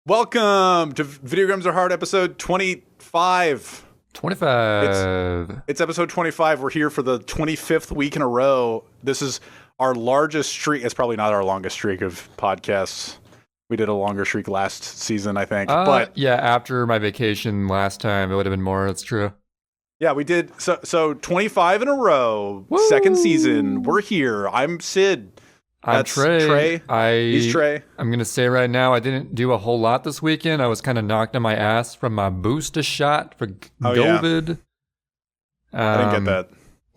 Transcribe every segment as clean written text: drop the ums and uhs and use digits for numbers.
Welcome to Video Games Are Hard, episode 25. 25. It's episode 25. We're here for the 25th week in a row. This is our largest streak. It's probably not our longest streak of podcasts. We did a longer streak last season, I think. But yeah, after my vacation last time, it would have been more. That's true. Yeah, we did. So 25 in a row. Woo! Second season. We're here. I'm Sid. I'm Trey. He's Trey. I'm going to say right now, I didn't do a whole lot this weekend. I was kind of knocked on my ass from my booster shot for COVID. Yeah. I didn't get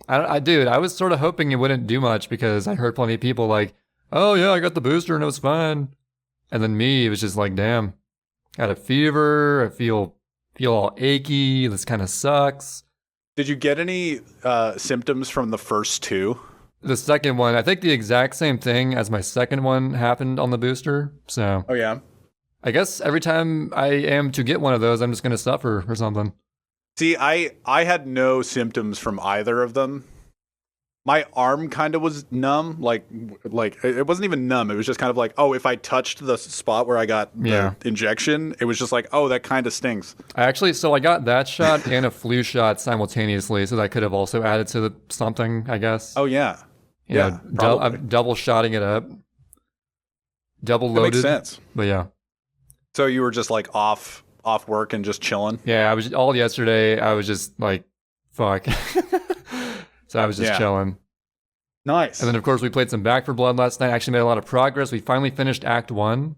that. Dude, I was sort of hoping it wouldn't do much because I heard plenty of people like, oh yeah, I got the booster and it was fine. And then me, it was just like, damn, got a fever. I feel all achy. This kind of sucks. Did you get any symptoms from the first two? The second one, I think the exact same thing as my second one happened on the booster. So, oh yeah, I guess every time I am to get one of those, I'm just going to suffer or something. See, I had no symptoms from either of them. My arm kind of was numb, like it wasn't even numb. It was just kind of like, oh, if I touched the spot where I got the injection, it was just like, oh, that kind of stings. I got that shot and a flu shot simultaneously, so that could have also added to something, I guess. Oh yeah, I'm double shotting it up, double loaded. That makes sense. But yeah. So you were just like off work and just chilling. Yeah, I was all yesterday. I was just like, fuck. So I was just chilling. Nice. And then, of course, we played some Back 4 Blood last night. Actually made a lot of progress. We finally finished Act 1.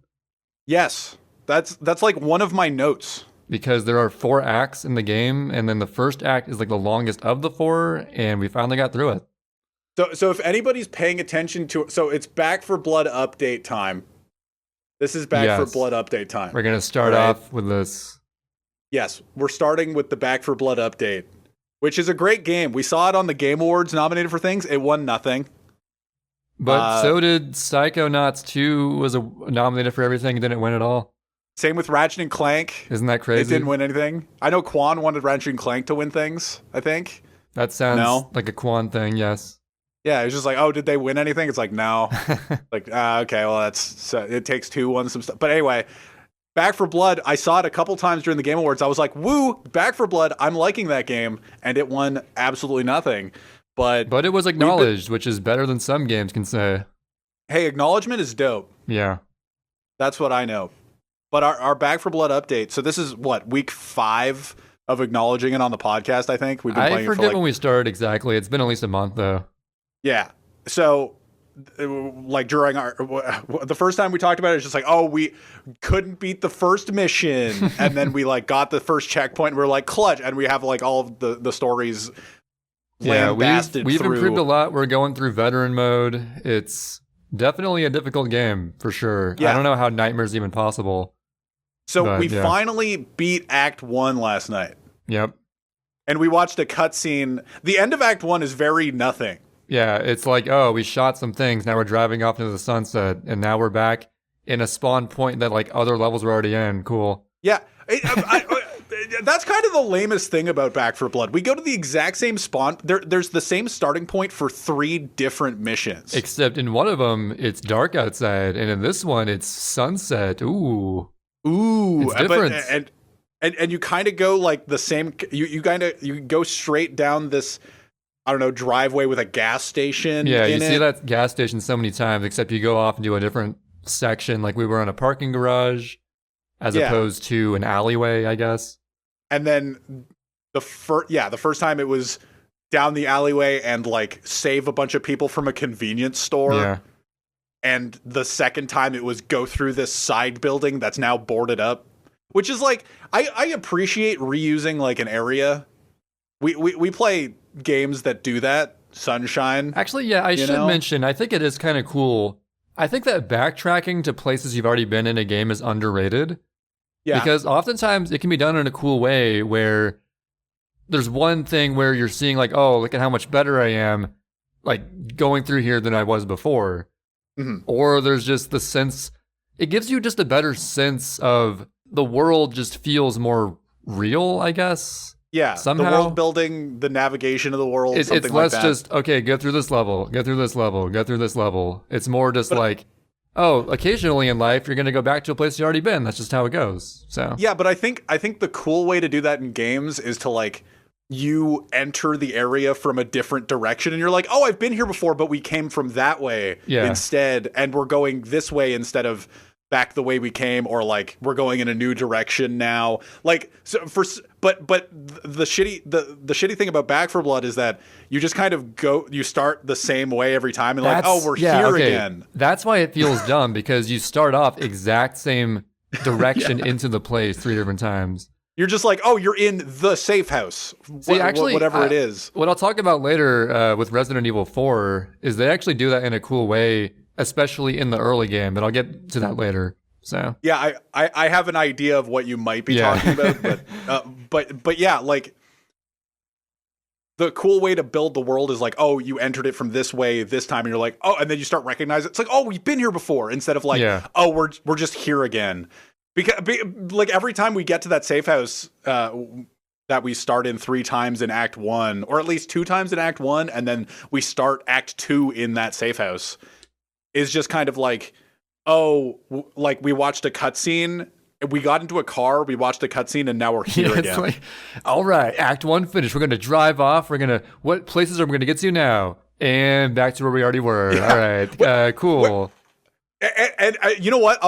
Yes. That's like one of my notes. Because there are 4 acts in the game, and then the first act is like the longest of the 4, and we finally got through it. So if anybody's paying attention to it, so it's Back 4 Blood update time. This is Back 4 Blood update time. We're going to start off with this. Yes, we're starting with the Back 4 Blood update. Which is a great game. We saw it on the Game Awards nominated for things. It won nothing. But so did Psychonauts 2 was nominated for everything and didn't win at all. Same with Ratchet and Clank. Isn't that crazy? It didn't win anything. I know Quan wanted Ratchet and Clank to win things, I think. That sounds like a Quan thing, yes. Yeah, it's just like, oh, did they win anything? It's like, no. Okay, well, it takes two, won some stuff. But anyway, Back 4 Blood, I saw it a couple times during the Game Awards. I was like, woo, Back 4 Blood, I'm liking that game. And it won absolutely nothing. But it was acknowledged, which is better than some games can say. Hey, acknowledgement is dope. Yeah. That's what I know. But our Back 4 Blood update, so this is week 5 of acknowledging it on the podcast, I think? We've been playing I forget when we started exactly. It's been at least a month, though. Yeah. So like during the first time we talked about it, it's just like, oh, we couldn't beat the first mission, and then we like got the first checkpoint, and we're like, clutch, and we have like all of the stories. Yeah, we've improved a lot. We're going through veteran mode. It's definitely a difficult game for sure. Yeah. I don't know how Nightmare's even possible. So we finally beat Act 1 last night. Yep. And we watched a cutscene. The end of Act 1 is very nothing. Yeah, it's like, oh, we shot some things, now we're driving off into the sunset, and now we're back in a spawn point that, like, other levels were already in. Cool. Yeah. That's kind of the lamest thing about Back 4 Blood. We go to the exact same spawn. There's the same starting point for 3 different missions. Except in one of them, it's dark outside, and in this one, it's sunset. Ooh. It's different. And you kind of go, like, the same... You go straight down this... I don't know, driveway with a gas station. Yeah, you see that gas station so many times, except you go off and do a different section. Like we were in a parking garage as opposed to an alleyway, I guess. And then the first time it was down the alleyway and like save a bunch of people from a convenience store. Yeah. And the second time it was go through this side building that's now boarded up, which is like, I appreciate reusing like an area. We play games that do that. Sunshine. Actually, yeah, I should mention, I think it is kind of cool. I think that backtracking to places you've already been in a game is underrated. Yeah. Because oftentimes it can be done in a cool way where there's one thing where you're seeing like, oh, look at how much better I am, like going through here than I was before. Mm-hmm. Or there's just the sense, it gives you just a better sense of the world just feels more real, I guess. Yeah, somehow. The world building, the navigation of the world, it's less just, okay, go through this level, go through this level, go through this level. It's more just like, oh, occasionally in life, you're going to go back to a place you've already been. That's just how it goes. So yeah, but I think the cool way to do that in games is to like you enter the area from a different direction and you're like, oh, I've been here before, but we came from that way instead, and we're going this way instead of back the way we came, or like we're going in a new direction now. Like, so but the shitty thing about Back 4 Blood is that you just kind of you start the same way every time, and like, oh, we're here again. That's why it feels dumb, because you start off exact same direction into the place 3 different times. You're just like, oh, you're in the safe house. See, actually, whatever it is. What I'll talk about later with Resident Evil 4 is they actually do that in a cool way, especially in the early game, but I'll get to that later. So yeah, I have an idea of what you might be talking about, but yeah, like the cool way to build the world is like, oh, you entered it from this way this time, and you're like, oh, and then you start recognizing it's like, oh, we've been here before, instead of like, oh, we're just here again. Because like every time we get to that safe house that we start in 3 times in Act 1, or at least 2 times in Act 1, and then we start Act 2 in that safe house, is just kind of like, oh, like we watched a cutscene, we got into a car, we watched a cutscene, and now we're here again. It's like, all right, Act 1 finished. We're going to drive off. What places are we going to get to now? And back to where we already were. Yeah. All right, cool. And you know what?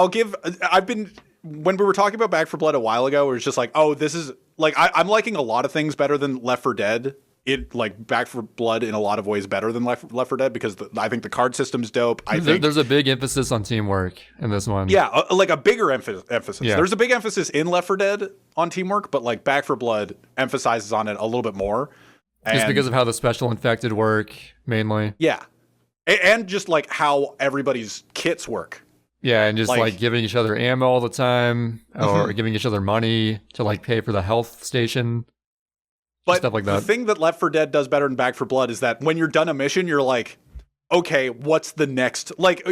When we were talking about Back 4 Blood a while ago, it was just like, oh, this is like, I'm liking a lot of things better than Left 4 Dead. It like Back 4 Blood in a lot of ways better than Left 4 Dead, because I think the card system's dope. I think there's a big emphasis on teamwork in this one. Yeah, like a bigger emphasis. Yeah. There's a big emphasis in Left 4 Dead on teamwork, but like Back 4 Blood emphasizes on it a little bit more. Just because of how the special infected work, mainly. Yeah. And just like how everybody's kits work. Yeah, and just like giving each other ammo all the time, or giving each other money to like pay for the health station. But stuff like that. The thing that Left 4 Dead does better than Back 4 Blood is that when you're done a mission, you're like, okay, what's the next? Like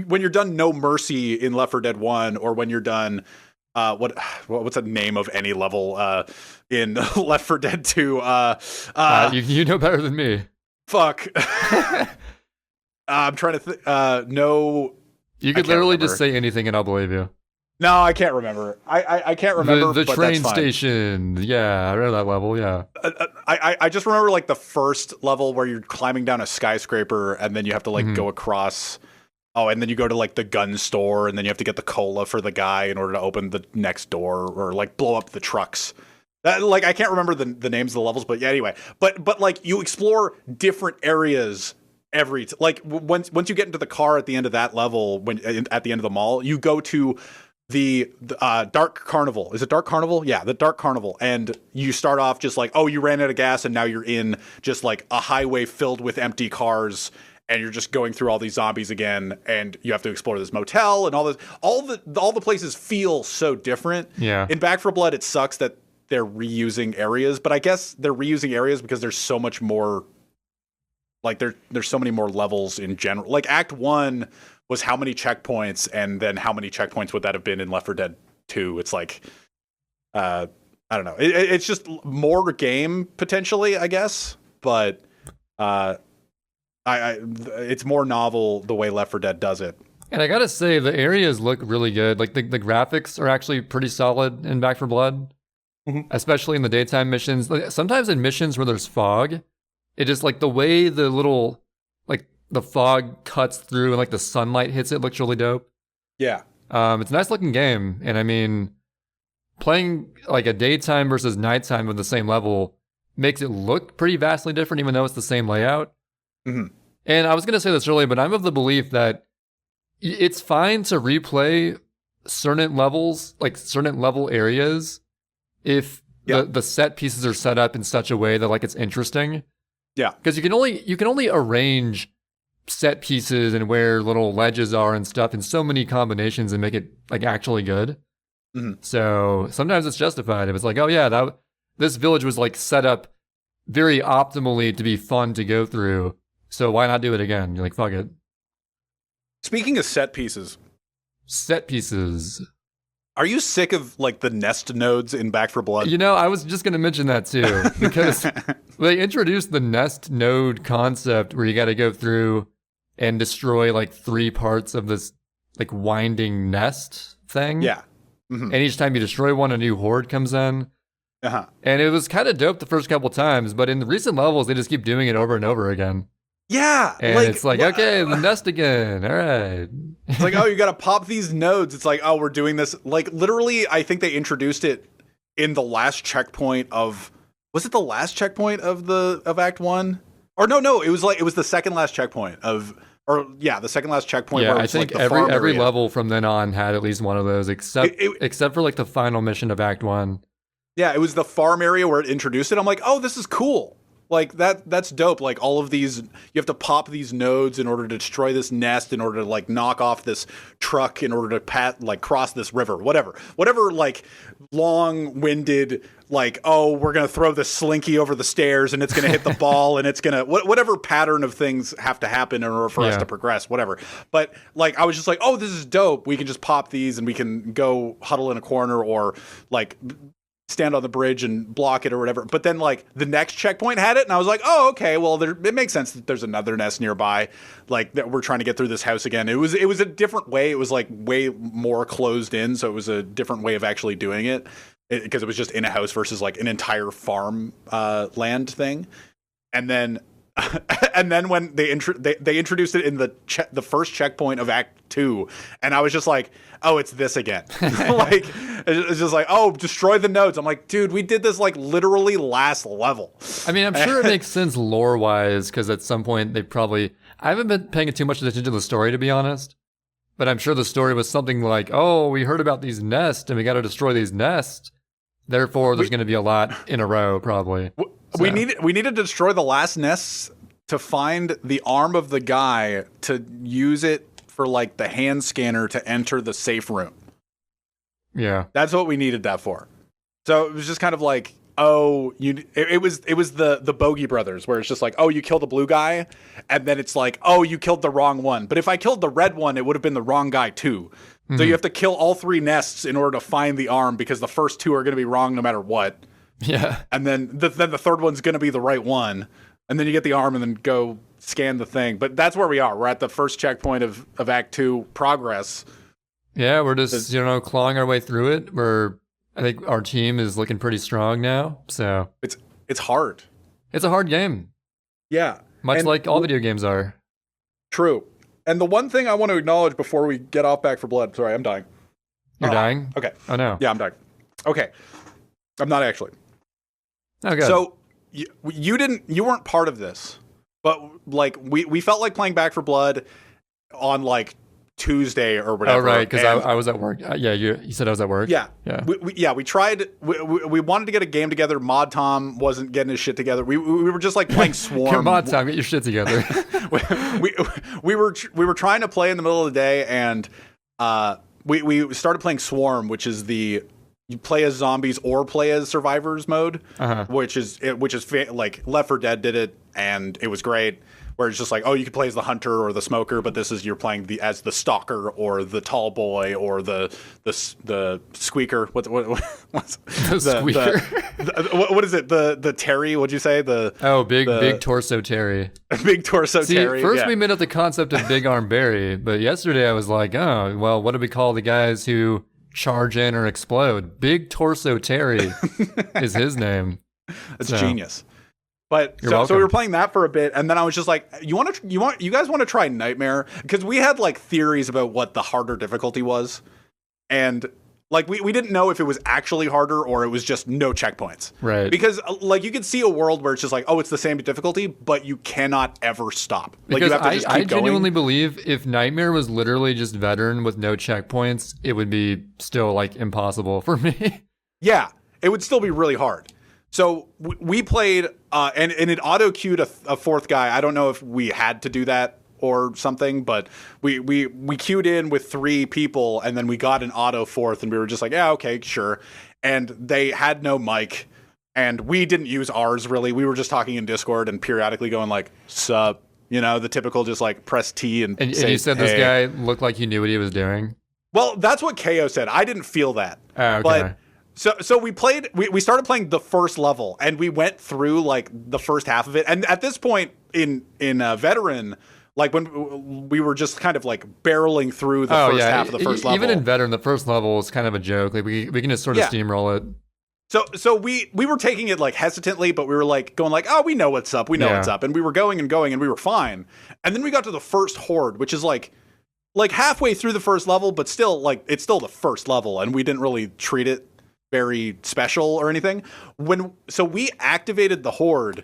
when you're done No Mercy in Left 4 Dead 1, or when you're done, what's the name of any level in Left 4 Dead 2? You know better than me. Fuck. I'm trying to think. No. You could literally just say anything and I'll believe you. No, I can't remember. I can't remember. The train station. Yeah, I remember that level. Yeah. I just remember like the first level where you're climbing down a skyscraper and then you have to like go across. Oh, and then you go to like the gun store and then you have to get the cola for the guy in order to open the next door, or like blow up the trucks. Like I can't remember the names of the levels, but yeah. Anyway, but like you explore different areas. Once you get into the car at the end of that level, at the end of the mall, you go to the Dark Carnival. Is it Dark Carnival? Yeah, the Dark Carnival. And you start off just like, oh, you ran out of gas, and now you're in just like a highway filled with empty cars, and you're just going through all these zombies again, and you have to explore this motel and all this. All the places feel so different. Yeah. In Back 4 Blood, it sucks that they're reusing areas, but I guess they're reusing areas because there's so much more. Like there's so many more levels in general. Like Act 1 was how many checkpoints, and then how many checkpoints would that have been in Left 4 Dead 2? It's like, I don't know. It's just more game potentially, I guess. But it's more novel the way Left 4 Dead does it. And I gotta say, the areas look really good. Like the graphics are actually pretty solid in Back 4 Blood, especially in the daytime missions. Like, sometimes in missions where there's fog, it just like the way the little like the fog cuts through and like the sunlight hits it looks really dope. Yeah. It's a nice looking game. And I mean, playing like a daytime versus nighttime with the same level makes it look pretty vastly different, even though it's the same layout. And I was going to say this earlier, but I'm of the belief that it's fine to replay certain levels, like certain level areas, if the set pieces are set up in such a way that like it's interesting. Yeah, because you can only arrange set pieces and where little ledges are and stuff in so many combinations and make it like actually good. So sometimes it's justified if it's like, oh yeah, this village was like set up very optimally to be fun to go through. So why not do it again? You're like, fuck it. Speaking of set pieces, are you sick of like the nest nodes in Back 4 Blood? You know, I was just going to mention that too, because they introduced the nest node concept where you got to go through and destroy like 3 parts of this like winding nest thing. Yeah. And each time you destroy one, a new horde comes in. And it was kind of dope the first couple times, but in the recent levels, they just keep doing it over and over again. Yeah. And it's like, okay, the nest again. All right. It's like, oh, you got to pop these nodes. It's like, oh, we're doing this. Like, literally, I think they introduced it in the last checkpoint of, was it the last checkpoint of Act 1? Or no, it was the second last checkpoint the second last checkpoint. Yeah, where I think like every level from then on had at least one of those, except for like the final mission of Act 1. Yeah, it was the farm area where it introduced it. I'm like, oh, this is cool. Like that's dope. Like all of these, you have to pop these nodes in order to destroy this nest, in order to like knock off this truck, in order to cross this river, whatever, like long-winded, like, oh, we're gonna throw this slinky over the stairs and it's gonna hit the ball and it's gonna whatever pattern of things have to happen in order for us to progress, whatever. But like I was just like, oh, this is dope. We can just pop these and we can go huddle in a corner or like stand on the bridge and block it or whatever. But then like the next checkpoint had it and I was like, oh, okay, well it makes sense that there's another nest nearby, like that we're trying to get through this house again. It was a different way. It was like way more closed in, so it was a different way of actually doing it because it was just in a house versus like an entire farm land thing. And then when they introduced it in the first checkpoint of Act 2, and I was just like, oh, it's this again. Like it's just like, oh, destroy the nodes. I'm like, dude, we did this like literally last level. I mean, I'm sure it makes sense lore wise because at some point I haven't been paying too much attention to the story, to be honest. But I'm sure the story was something like, oh, we heard about these nests and we got to destroy these nests. Therefore, there's going to be a lot in a row, probably. We needed to destroy the last nests to find the arm of the guy to use it for like the hand scanner to enter the safe room. Yeah, that's what we needed that for. So it was just kind of like, oh, it was the Bogey Brothers, where it's just like, oh, you killed the blue guy, and then it's like, oh, you killed the wrong one. But if I killed the red one, it would have been the wrong guy too. So you have to kill all 3 nests in order to find the arm, because the first 2 are going to be wrong no matter what. Yeah. And then the third one's going to be the right one. And then you get the arm and then go scan the thing. But that's where we are. We're at the first checkpoint of Act 2 progress. Yeah, we're just, clawing our way through it. I think our team is looking pretty strong now. So it's hard. It's a hard game. Yeah. Much like all video games are. True. And the one thing I want to acknowledge before we get off Back 4 Blood. Sorry, I'm dying. You're dying? Okay. Oh, no. Yeah, I'm dying. Okay. I'm not actually. Oh, good. So you weren't part of this, but like we felt like playing Back 4 Blood on like Tuesday or whatever. Oh, right, because I was at work. Yeah, you said I was at work. Yeah. We tried. We wanted to get a game together. Mod Tom wasn't getting his shit together. We were just like playing Swarm. Mod Tom, get your shit together. we were trying to play in the middle of the day, and we started playing Swarm, which is you play as zombies or play as survivors mode, which is like Left 4 Dead did it, and it was great. Where it's just like, oh, you could play as the hunter or the smoker, but this is you're playing as the stalker or the tall boy or the squeaker. What's the squeaker? What is it? The Terry? What'd you say? Big torso Terry. Big torso Terry. First we made up the concept of Big Arm Barry, but yesterday I was like, oh, well, what do we call the guys who charge in or explode? Big Torso Terry is his name. That's genius. But so we were playing that for a bit, and then I was just like, you guys want to try Nightmare? Because we had like theories about what the harder difficulty was, and like we didn't know if it was actually harder or it was just no checkpoints. Right. Because like you could see a world where it's just like, oh, it's the same difficulty, but you cannot ever stop. Like because you have to just keep I genuinely going. believe if Nightmare was literally just veteran with no checkpoints, it would be still like impossible for me. Yeah, it would still be really hard. So we played, and it auto-queued a 4th guy. I don't know if we had to do that or something, but we queued in with 3 people, and then we got an auto 4th, and we were just like, yeah, okay, sure. And they had no mic, and we didn't use ours, really. We were just talking in Discord and periodically going like, sup, the typical just like press T and say, and you said this guy looked like he knew what he was doing? Well, that's what KO said. I didn't feel that. Oh, okay. But So we started playing the first level, and we went through like the first half of it. And at this point in Veteran, Like when we were just kind of like barreling through the first half of the first level. Even in Veteran, the first level is kind of a joke. Like we can just sort of steamroll it. So we were taking it like hesitantly, but we were like going like, oh, we know what's up. We know what's up. And we were going and going and we were fine. And then we got to the first horde, which is like halfway through the first level, but still like it's still the first level. And we didn't really treat it very special or anything. So we activated the horde.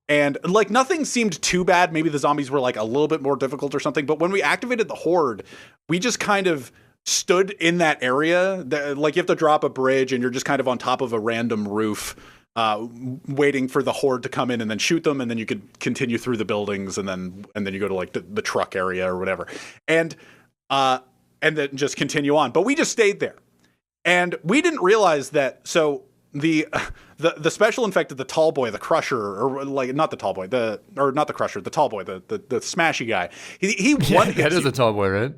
And like nothing seemed too bad. Maybe the zombies were like a little bit more difficult or something. But when we activated the horde, we just kind of stood in that area. Like you have to drop a bridge and you're just kind of on top of a random roof, waiting for the horde to come in and then shoot them. And then you could continue through the buildings and then you go to like the truck area or whatever. And then just continue on. But we just stayed there. And we didn't realize that. So the special infected, the tall boy, the crusher, or like not the tall boy, not the crusher, the tall boy, the smashy guy. He one hits that is you. a tall boy, right?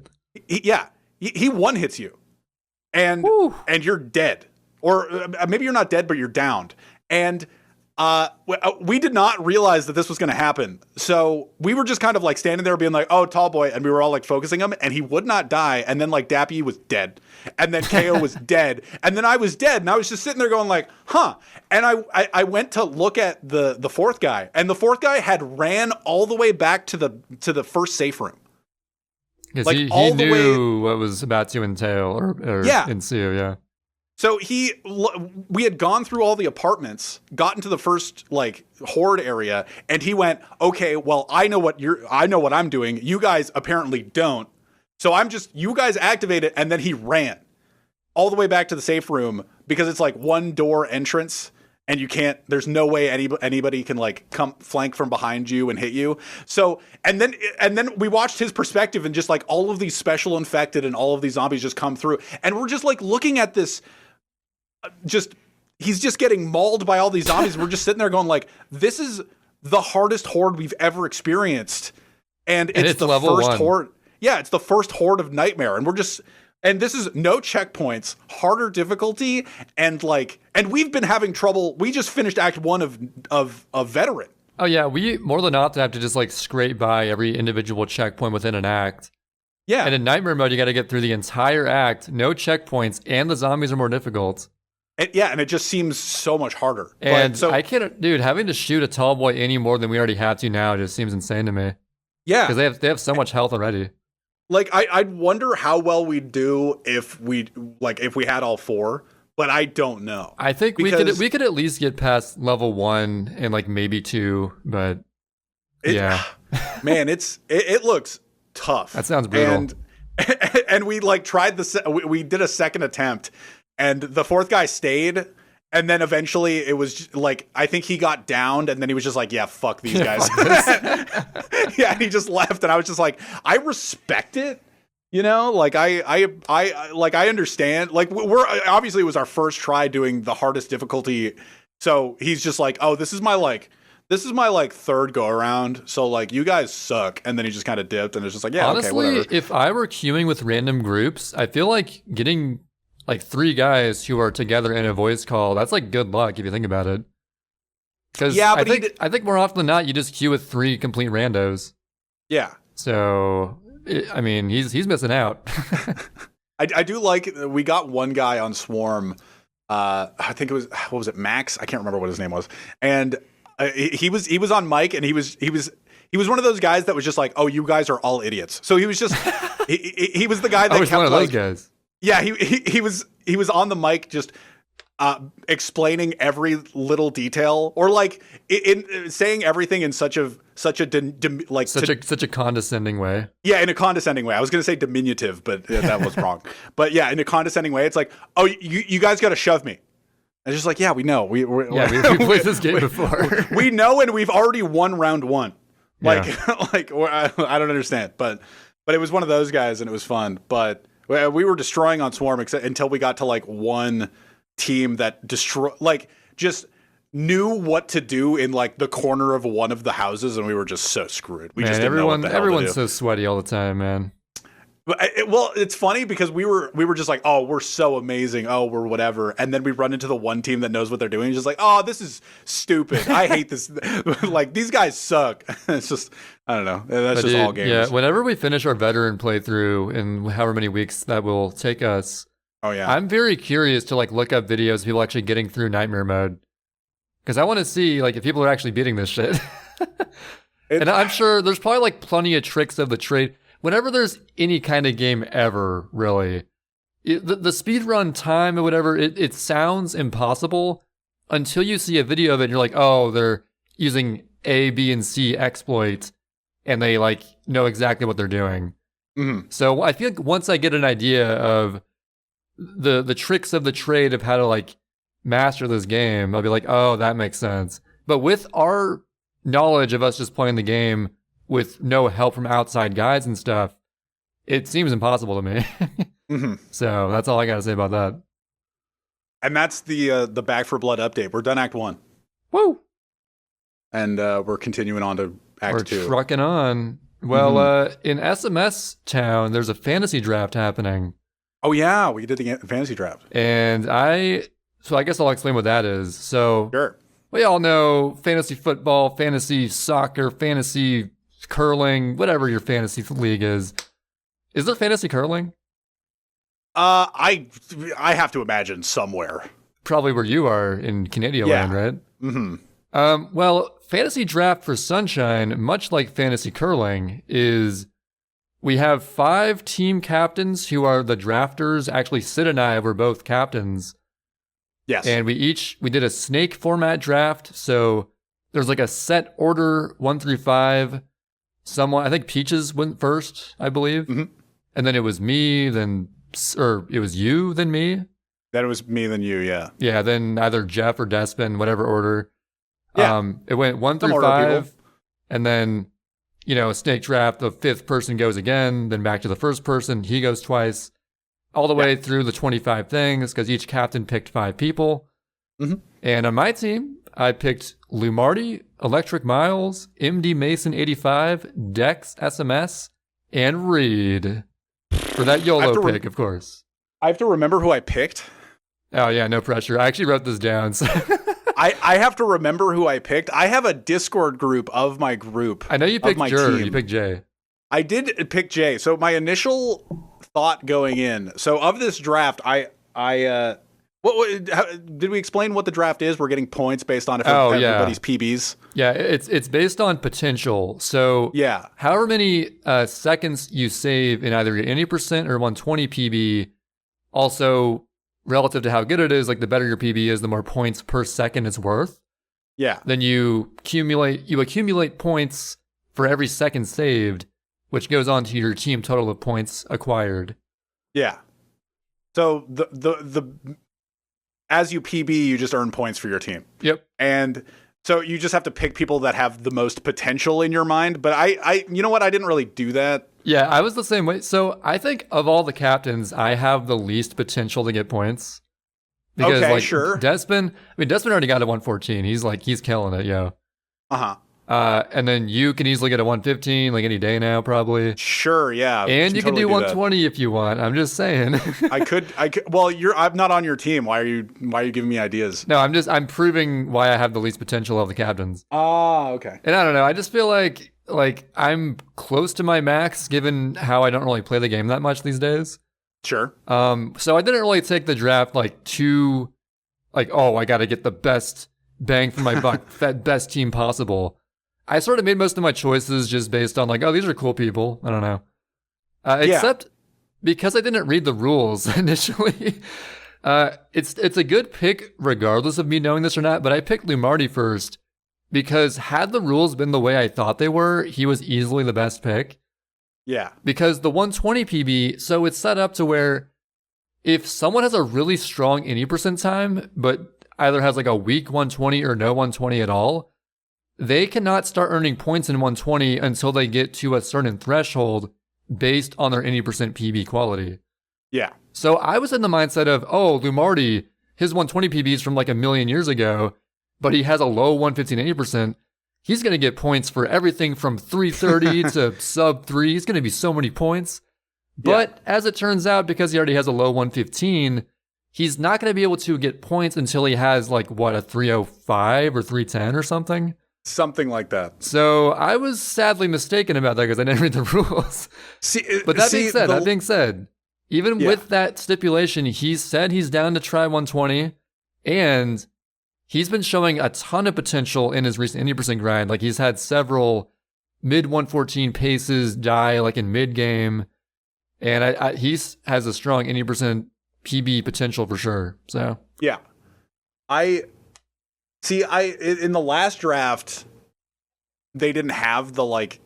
He one hits you, and you're dead, or maybe you're not dead, but you're downed. And we did not realize that this was going to happen. So we were just kind of like standing there being like, oh, tall boy. And we were all like focusing him and he would not die. And then like Dappy was dead. And then KO was dead. And then I was dead. And I was just sitting there going like, huh. And I went to look at the fourth guy, and the fourth guy had ran all the way back to the first safe room. Because like he knew what was about to entail or ensue, yeah. So we had gone through all the apartments, gotten to the first like horde area, and he went, okay, well, I know what I'm doing. You guys apparently don't. So you guys activate it. And then he ran all the way back to the safe room because it's like one door entrance and there's no way anybody can like come flank from behind you and hit you. So, and then we watched his perspective and just like all of these special infected and all of these zombies just come through. And we're just like looking at this, he's just getting mauled by all these zombies. We're just sitting there going like, this is the hardest horde we've ever experienced. And it's the first horde. Yeah, it's the first horde of Nightmare. And this is no checkpoints, harder difficulty. And we've been having trouble. We just finished Act 1 of Veteran. Oh yeah, we more than often have to just like scrape by every individual checkpoint within an act. Yeah. And in Nightmare mode, you got to get through the entire act, no checkpoints, and the zombies are more difficult. And it just seems so much harder. And I can't, dude, having to shoot a tall boy any more than we already have to now just seems insane to me. Yeah. Because they have so much health already. Like, I'd wonder how well we'd do if we had all four, but I don't know. I think we could at least get past level 1 and like maybe 2, but yeah. Man, it looks tough. That sounds brutal. And we like tried we did a second attempt. And the fourth guy stayed, and then eventually it was like, I think he got downed, and then he was just like, yeah, fuck these guys. Yeah, and he just left, and I was just like, I respect it, you know? Like, I understand. Like, we're obviously it was our first try doing the hardest difficulty, so he's just like, oh, this is my third go around, so like you guys suck, and then he just kind of dipped, and it's just like, yeah, honestly, okay, whatever. If I were queuing with random groups, I feel like getting like 3 guys who are together in a voice call, that's like good luck if you think about it. Because I think more often than not, you just queue with 3 complete randos. Yeah. So, I mean, he's missing out. I do like, we got one guy on Swarm, I think it was, what was it, Max? I can't remember what his name was. And he was on mic, and he was one of those guys that was just like, oh, you guys are all idiots. So he was just, he was the guy that kept one of those guys. Yeah, he was on the mic just explaining every little detail, or like in saying everything in such a condescending way. Yeah, in a condescending way. I was going to say diminutive, but that was wrong. But yeah, in a condescending way, it's like, oh, you guys got to shove me. And it's just like, yeah, we know. We played this game before. We know, and we've already won round 1. Like, yeah. I don't understand, but it was one of those guys, and it was fun, but. We were destroying on Swarm until we got to like one team that just knew what to do in like the corner of one of the houses, and we were just so screwed. Just didn't know what the hell to do. Everyone's so sweaty all the time, man. Well, it's funny because we were just like, oh, we're so amazing. Oh, we're whatever. And then we run into the one team that knows what they're doing. It's just like, oh, this is stupid. I hate this. Like, these guys suck. It's just, I don't know. That's just all games. Yeah, whenever we finish our veteran playthrough in however many weeks that will take us, oh yeah, I'm very curious to like look up videos of people actually getting through Nightmare Mode. Because I want to see like if people are actually beating this shit. And I'm sure there's probably like plenty of tricks of the trade. Whenever there's any kind of game ever, really, the speedrun time or whatever, it sounds impossible until you see a video of it and you're like, oh, they're using A, B, and C exploits and they like know exactly what they're doing. Mm-hmm. So I feel like once I get an idea of the tricks of the trade of how to like master this game, I'll be like, oh, that makes sense. But with our knowledge of us just playing the game with no help from outside guides and stuff, it seems impossible to me. Mm-hmm. So that's all I got to say about that. And that's the Back for Blood update. We're done Act 1. Woo! And we're continuing on to Act 2. We're trucking on. Well, in SMS Town, there's a fantasy draft happening. Oh, yeah. We did the fantasy draft. And so I guess I'll explain what that is. So sure. We all know fantasy football, fantasy soccer, fantasy curling, whatever your fantasy league is. Is there fantasy curling? I have to imagine somewhere. Probably where you are in Canadian land, right? Mm-hmm. Well, fantasy draft for Sunshine, much like fantasy curling, is we have 5 team captains who are the drafters. Actually, Sid and I were both captains. Yes. And we did a snake format draft. So there's like a set order 1 through 5. I think Peaches went first, I believe. Mm-hmm. And then it was me, or it was you, then me. Then it was me, then you, yeah. Yeah, then either Jeff or Despin, whatever order. Yeah. It went 1 through 5. And then, a snake draft, the 5th person goes again, then back to the first person, he goes twice. All the way through the 25 things, because each captain picked 5 people. Mm-hmm. And on my team, I picked Lou Marty, Electric Miles, MD Mason 85, Dex SMS, and Reed. For that YOLO pick, of course. I have to remember who I picked. Oh, yeah, no pressure. I actually wrote this down. So I have to remember who I picked. I have a Discord group of my group. I know you picked Jer, you picked Jay. I did pick Jay. So my initial thought going in. So of this draft, did we explain what the draft is? We're getting points based on everybody's PBs. Yeah, it's based on potential. So yeah, however many seconds you save in either your 80% or 120 PB, also relative to how good it is, like the better your PB is, the more points per second it's worth. Yeah. Then you accumulate points for every second saved, which goes on to your team total of points acquired. Yeah. So the as you PB, you just earn points for your team. Yep. And so you just have to pick people that have the most potential in your mind. But I you know what? I didn't really do that. Yeah, I was the same way. So I think of all the captains, I have the least potential to get points. Because, okay, sure. Despin already got a 114. He's killing it, yo. Uh-huh. And then you can easily get a 115 like any day now, probably. Sure, yeah. And you can do 120 if you want. I'm just saying. I could. Well, I'm not on your team. Why are you giving me ideas? No, I'm proving why I have the least potential of the captains. Ah, okay. And I don't know. I just feel like I'm close to my max given how I don't really play the game that much these days. Sure. So I didn't really take the draft I got to get the best bang for my buck, that best team possible. I sort of made most of my choices just based on these are cool people. I don't know. Except because I didn't read the rules initially. It's a good pick regardless of me knowing this or not, but I picked Lumardi first because had the rules been the way I thought they were, he was easily the best pick. Yeah. Because the 120 PB, so it's set up to where if someone has a really strong 80% time, but either has a weak 120 or no 120 at all, they cannot start earning points in 120 until they get to a certain threshold based on their 80% PB quality. Yeah. So I was in the mindset of, Lumardi, his 120 PB is from a million years ago, but he has a low 115 80%. He's going to get points for everything from 330 to sub 3. He's going to be so many points. But as it turns out, because he already has a low 115, he's not going to be able to get points until he has like a 305 or 310 or something. Something like that. So I was sadly mistaken about that because I didn't read the rules. But that being said, even with that stipulation, he said he's down to try 120, and he's been showing a ton of potential in his recent 80% grind. Like, he's had several mid 114 paces die like in mid game, and he has a strong 80% PB potential for sure. So yeah, in the last draft, they didn't have the like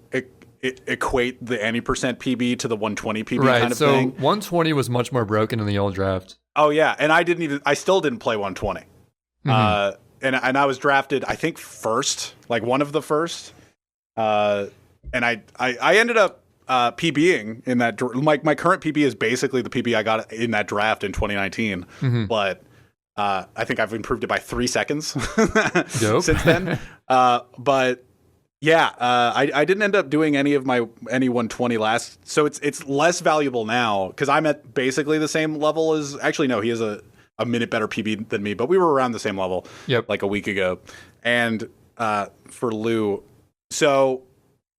equate the 80% PB to the 120 PB kind of thing. So 120 was much more broken in the old draft. Oh yeah, and I still didn't play 120. And I was drafted, I think, first, like one of the first. And I ended up PBing in that. My current PB is basically the PB I got in that draft in 2019. But I think I've improved it by 3 seconds since then. But yeah, I didn't end up doing any 120 last, so it's less valuable now because I'm at basically the same level as. Actually, no, he has a minute better PB than me, but we were around the same level like a week ago. And for Lou, so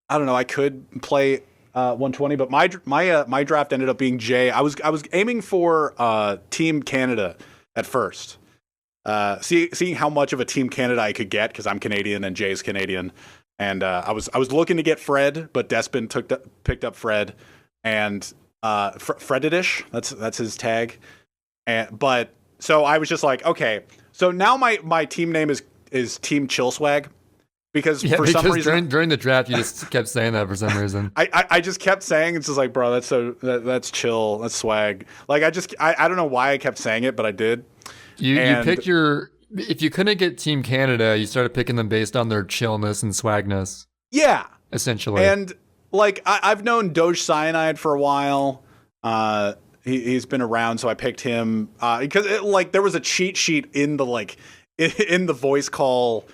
I don't know, I could play 120, but my draft ended up being Jay. I was aiming for Team Canada at first. Seeing how much of a Team Canada I could get because I'm Canadian and Jay's Canadian. And I was looking to get Fred, but Despin picked up Fred, and Freddish. That's his tag. But so I was just like, okay. So now my team name is Team Chill Swag, because some reason during the draft you just kept saying that for some reason. I just kept saying, it's just like, bro, that's chill, that's swag. Like I don't know why I kept saying it, but I did. You picked if you couldn't get Team Canada, you started picking them based on their chillness and swagness. Yeah. Essentially. And like I've known Doge Cyanide for a while. He's been around, so I picked him because there was a cheat sheet in the voice call.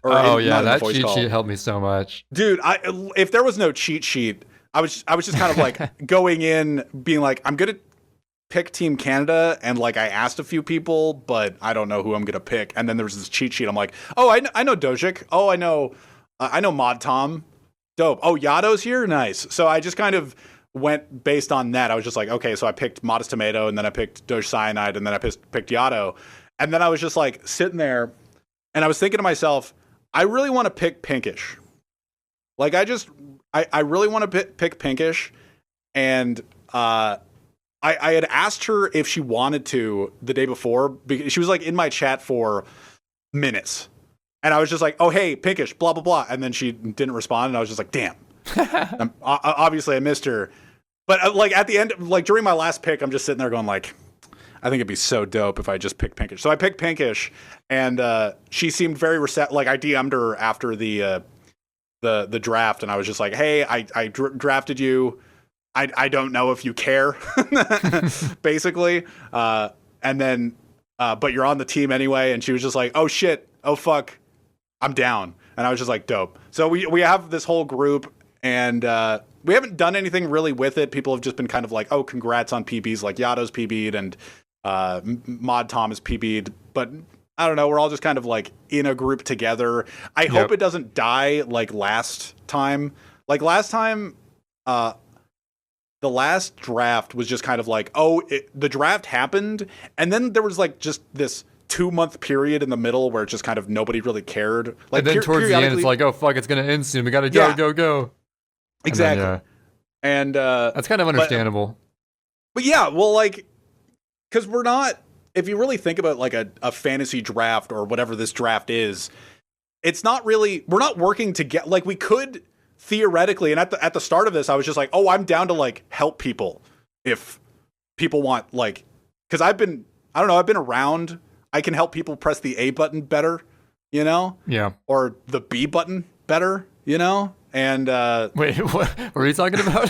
That cheat sheet helped me so much. Dude, if there was no cheat sheet, I was just kind of like going in being like, I'm going to pick Team Canada, and like I asked a few people, but I don't know who I'm gonna pick. And then there was this cheat sheet. I'm like, oh, I know Dojik. Oh, I know Mod Tom. Dope. Oh, Yado's here. Nice. So I just kind of went based on that. I was just like, okay, so I picked Modest Tomato, and then I picked Doge Cyanide, and then I picked Yado, and then I was just like sitting there, and I was thinking to myself, I really want to pick Pinkish. Like I really want to pick Pinkish, and I had asked her if she wanted to the day before, because she was like in my chat for minutes. And I was just like, oh, hey, Pinkish, blah, blah, blah. And then she didn't respond. And I was just like, damn. Obviously, I missed her. But like at the end, like during my last pick, I'm just sitting there going like, I think it'd be so dope if I just picked Pinkish. So I picked Pinkish, and she seemed very receptive. Like I DM'd her after the draft, and I was just like, hey, I drafted you. I don't know if you care, basically. And then, but you're on the team anyway. And she was just like, oh shit, oh fuck, I'm down. And I was just like, dope. So we have this whole group, and we haven't done anything really with it. People have just been kind of like, oh, congrats on PBs, like Yado's PB'd and Mod Tom is PB'd. But I don't know, we're all just kind of like in a group together. I hope it doesn't die like last time. Like last time, the last draft was just kind of like, the draft happened, and then there was like just this 2-month period in the middle where it's just kind of nobody really cared. Like, and then towards the end, it's like, oh fuck, it's gonna end soon. We gotta go. Exactly. And that's kind of understandable. But yeah, well, like, because we're not. If you really think about like a fantasy draft or whatever this draft is, it's not really. We're not working to get like we could. Theoretically, and at the start of this, I was just like, oh, I'm down to like help people if people want, like, because I've been around. I can help people press the A button better, you know? Yeah. Or the B button better, you know? And wait, what are you talking about?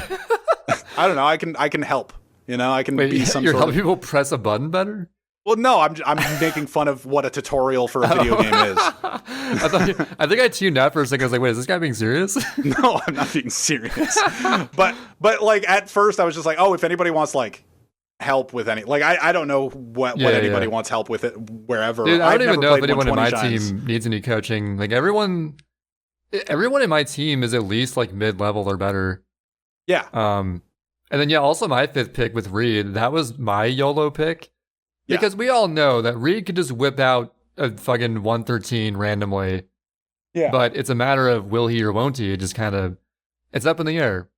I don't know. I can help, you know? I can be some you're sort helping of... people press a button better? Well, no, I'm making fun of what a tutorial for a video game is. I think I tuned out for a second. I was like, wait, is this guy being serious? No, I'm not being serious. But like at first I was just like, oh, if anybody wants like help with any, like I don't know what anybody wants help with it wherever. Dude, I don't even know if anyone in my team needs any coaching. Like everyone in my team is at least like mid-level or better. Yeah. And then also my 5th pick with Reed, that was my YOLO pick. Because we all know that Reed could just whip out a fucking 113 randomly. Yeah. But it's a matter of will he or won't he. It just kind of, it's up in the air.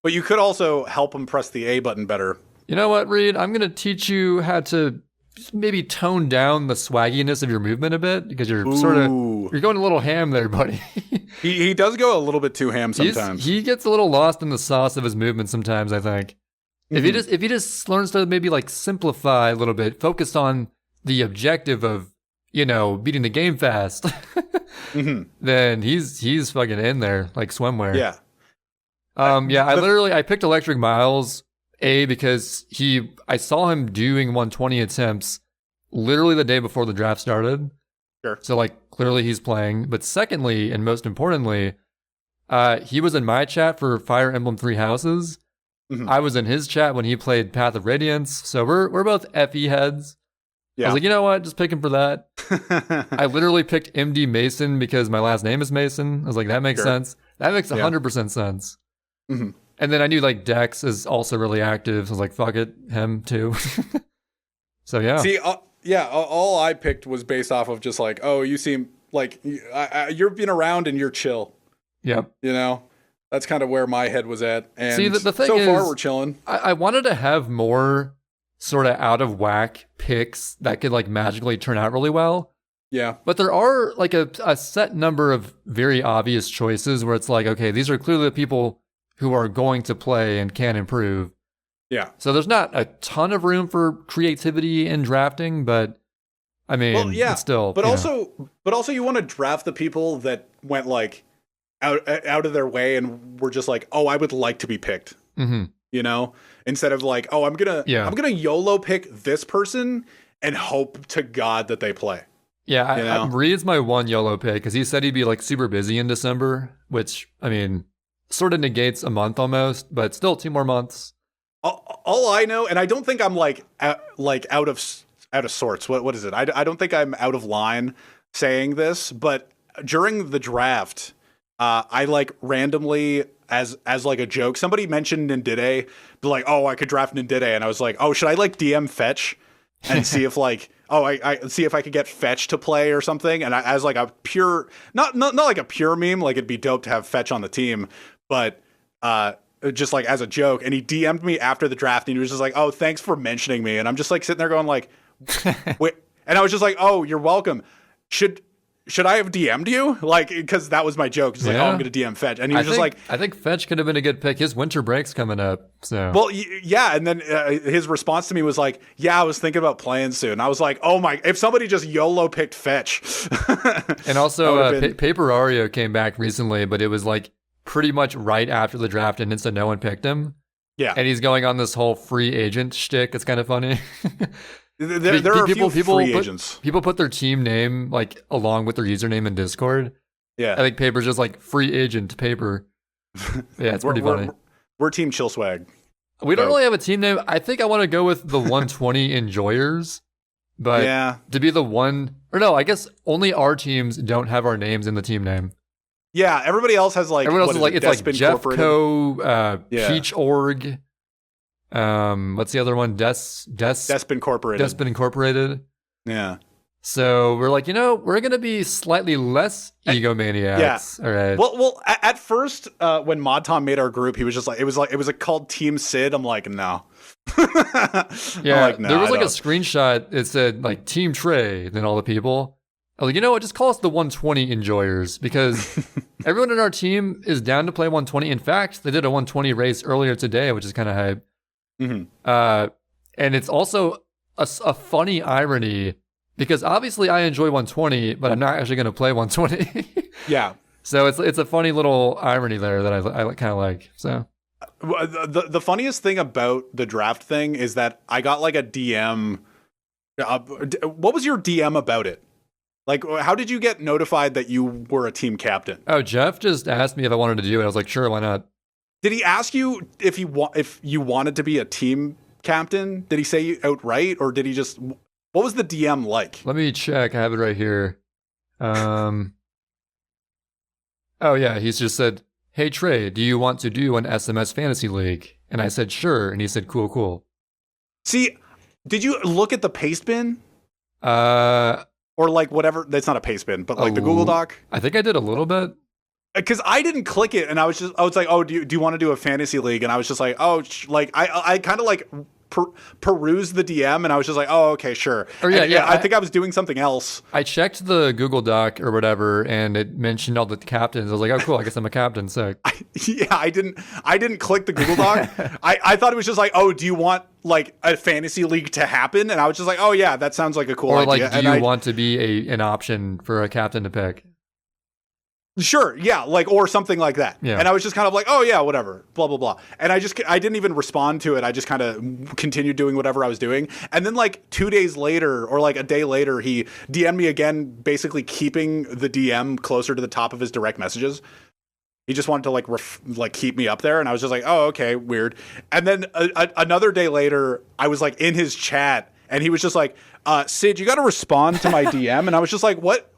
But you could also help him press the A button better. You know what, Reed? I'm going to teach you how to maybe tone down the swagginess of your movement a bit, because you're you're going a little ham there, buddy. he does go a little bit too ham sometimes. He gets a little lost in the sauce of his movement sometimes, I think. Mm-hmm. If he just learns to maybe like simplify a little bit, focus on the objective of, beating the game fast, mm-hmm. then he's fucking in there like swimwear. Yeah. I picked Electric Miles because I saw him doing 120 attempts literally the day before the draft started. Sure. So like clearly he's playing. But secondly, and most importantly, he was in my chat for Fire Emblem 3 Houses. Mm-hmm. I was in his chat when he played Path of Radiance, so we're both FE heads. Yeah. I was like, you know what? Just pick him for that. I literally picked MD Mason because my last name is Mason. I was like, that makes sense. That makes 100% sense. Mm-hmm. And then I knew like Dex is also really active, so I was like, fuck it, him too. So yeah. See, all I picked was based off of just like, oh, you seem like you're being around and you're chill. Yep. That's kind of where my head was at. And see, the thing so is, far we're chilling. I wanted to have more sort of out of whack picks that could like magically turn out really well. Yeah. But there are like a set number of very obvious choices where it's like, okay, these are clearly the people who are going to play and can improve. Yeah. So there's not a ton of room for creativity in drafting, but I mean, it's still. But also you want to draft the people that went like out of their way and were just like, oh, I would like to be picked. Mm-hmm. Instead of like, oh, I'm gonna YOLO pick this person and hope to God that they play. Yeah, Reed's my one YOLO pick because he said he'd be like super busy in December, which I mean, sort of negates a month almost, but still 2 more months. All I know, and I don't think I'm like out of sorts. What is it? I don't think I'm out of line saying this, but during the draft, I like randomly as like a joke, somebody mentioned Nindide, be like, oh, I could draft Nindide, and I was like, oh, should I like DM Fetch and see if like, I see if I could get Fetch to play or something, and as like a pure, not like a pure meme, like it'd be dope to have Fetch on the team, but just like as a joke, and he DM'd me after the draft, and he was just like, oh, thanks for mentioning me, and I'm just like sitting there going like, wait, and I was just like, oh, you're welcome. Should I have DM'd you? Like, because that was my joke. Just like, oh, I'm going to DM Fetch. And he was just like... I think Fetch could have been a good pick. His winter break's coming up, so... Well, yeah, and then his response to me was like, yeah, I was thinking about playing soon. I was like, oh my... If somebody just YOLO picked Fetch... And also, Paper Ario came back recently, but it was like pretty much right after the draft, and so no one picked him. Yeah. And he's going on this whole free agent shtick. It's kind of funny. There are a few free agents. People put their team name like along with their username in Discord. Yeah, I think Paper's just like free agent Paper. Yeah, it's pretty funny. We're Team Chill Swag. We don't really have a team name. I think I want to go with the 120 Enjoyers, but to be the one, or no, I guess only our teams don't have our names in the team name. Yeah, everybody else has like it's like Jeffco, Peach Org. What's the other one? Desp Incorporated. Yeah. So we're like, we're gonna be slightly less egomaniacs. Yeah. All right. Well, at first, when Mod Tom made our group, he was just like, it was called Team Sid. I'm like, no. Yeah. Like, no, there was like a screenshot. It said like Team Trey, and then all the people. I was like, you know what? Just call us the 120 Enjoyers because everyone in our team is down to play 120. In fact, they did a 120 race earlier today, which is kind of hype. Mm-hmm. And it's also a funny irony because obviously I enjoy 120, but I'm not actually going to play 120. Yeah. So it's a funny little irony there that I kind of like. So the funniest thing about the draft thing is that I got like a DM What was your DM about it? Like, how did you get notified that you were a team captain? Oh, Jeff just asked me if I wanted to do it. I was like, sure, why not? Did he ask you if you wanted to be a team captain? Did he say you outright, or did he just? What was the DM like? Let me check. I have it right here. Oh yeah, he's just said, "Hey Trey, do you want to do an SMS fantasy league?" And I said, "Sure." And he said, "Cool, cool." See, did you look at the paste bin? Or like whatever, that's not a paste bin, but like the Google Doc? I think I did a little bit. Because I didn't click it, and I was like, oh, do you want to do a fantasy league? And I was just like, oh, like I kind of like perused the DM, and I was just like, oh, okay, sure. Or yeah, I think I was doing something else. I checked the Google Doc or whatever, and it mentioned all the captains. I was like, oh, cool, I guess I'm a captain. Sick. I didn't click the Google Doc. I thought it was just like, oh, do you want like a fantasy league to happen? And I was just like, oh yeah, that sounds like a cool idea. Or like, do you want to be an option for a captain to pick? Sure, yeah, like, or something like that. Yeah. And I was just kind of like, oh yeah, whatever, blah, blah, blah. And I didn't even respond to it. I just kind of continued doing whatever I was doing. And then like 2 days later, or like a day later, he DM'd me again, basically keeping the DM closer to the top of his direct messages. He just wanted to like keep me up there. And I was just like, oh, okay, weird. And then another day later, I was like in his chat, and he was just like, Sid, you got to respond to my DM. And I was just like, what,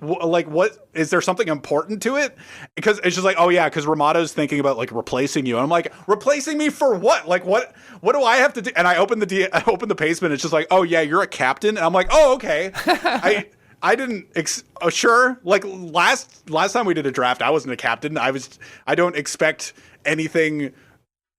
is there something important to it? Because it's just like, oh yeah, because Ramato's thinking about like replacing you. And I'm like, replacing me for what? Like, what do I have to do? And I opened the paste bin. It's just like, oh yeah, you're a captain. And I'm like, oh, okay. I didn't, sure. Like last time we did a draft, I wasn't a captain. I don't expect anything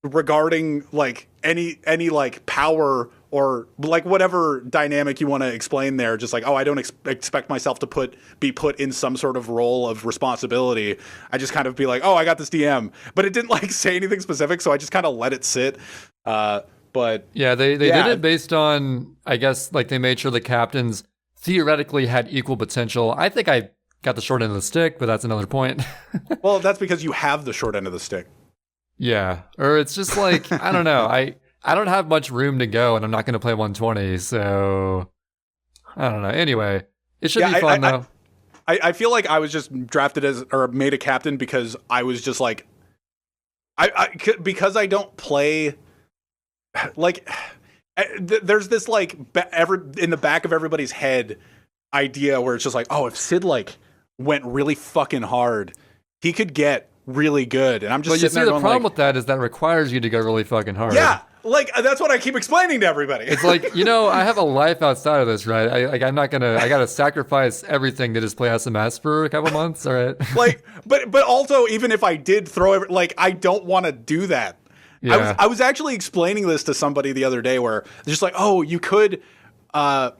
regarding like any like power or like whatever dynamic you want to explain there. Just like, oh, I don't expect myself to be put in some sort of role of responsibility. I just kind of be like, oh, I got this DM, but it didn't like say anything specific. So I just kind of let it sit. But yeah, they did it based on, I guess, like they made sure the captains theoretically had equal potential. I think I got the short end of the stick, but that's another point. Well, that's because you have the short end of the stick. Yeah. Or it's just like, I don't know. I don't have much room to go, and I'm not going to play 120, so I don't know. Anyway, it should be fun, though. I feel like I was just drafted or made a captain because I was just like, because I don't play, like, there's this like in the back of everybody's head idea where it's just like, oh, if Sid like went really fucking hard, he could get really good. And I'm just sitting there going, the problem with that is that requires you to go really fucking hard. Yeah. Like, that's what I keep explaining to everybody. It's like, I have a life outside of this, right? I got to sacrifice everything to just play SMS for a couple months, all right? Like, but also, even if I did I don't want to do that. Yeah. I was actually explaining this to somebody the other day where they're just like, oh, you could learn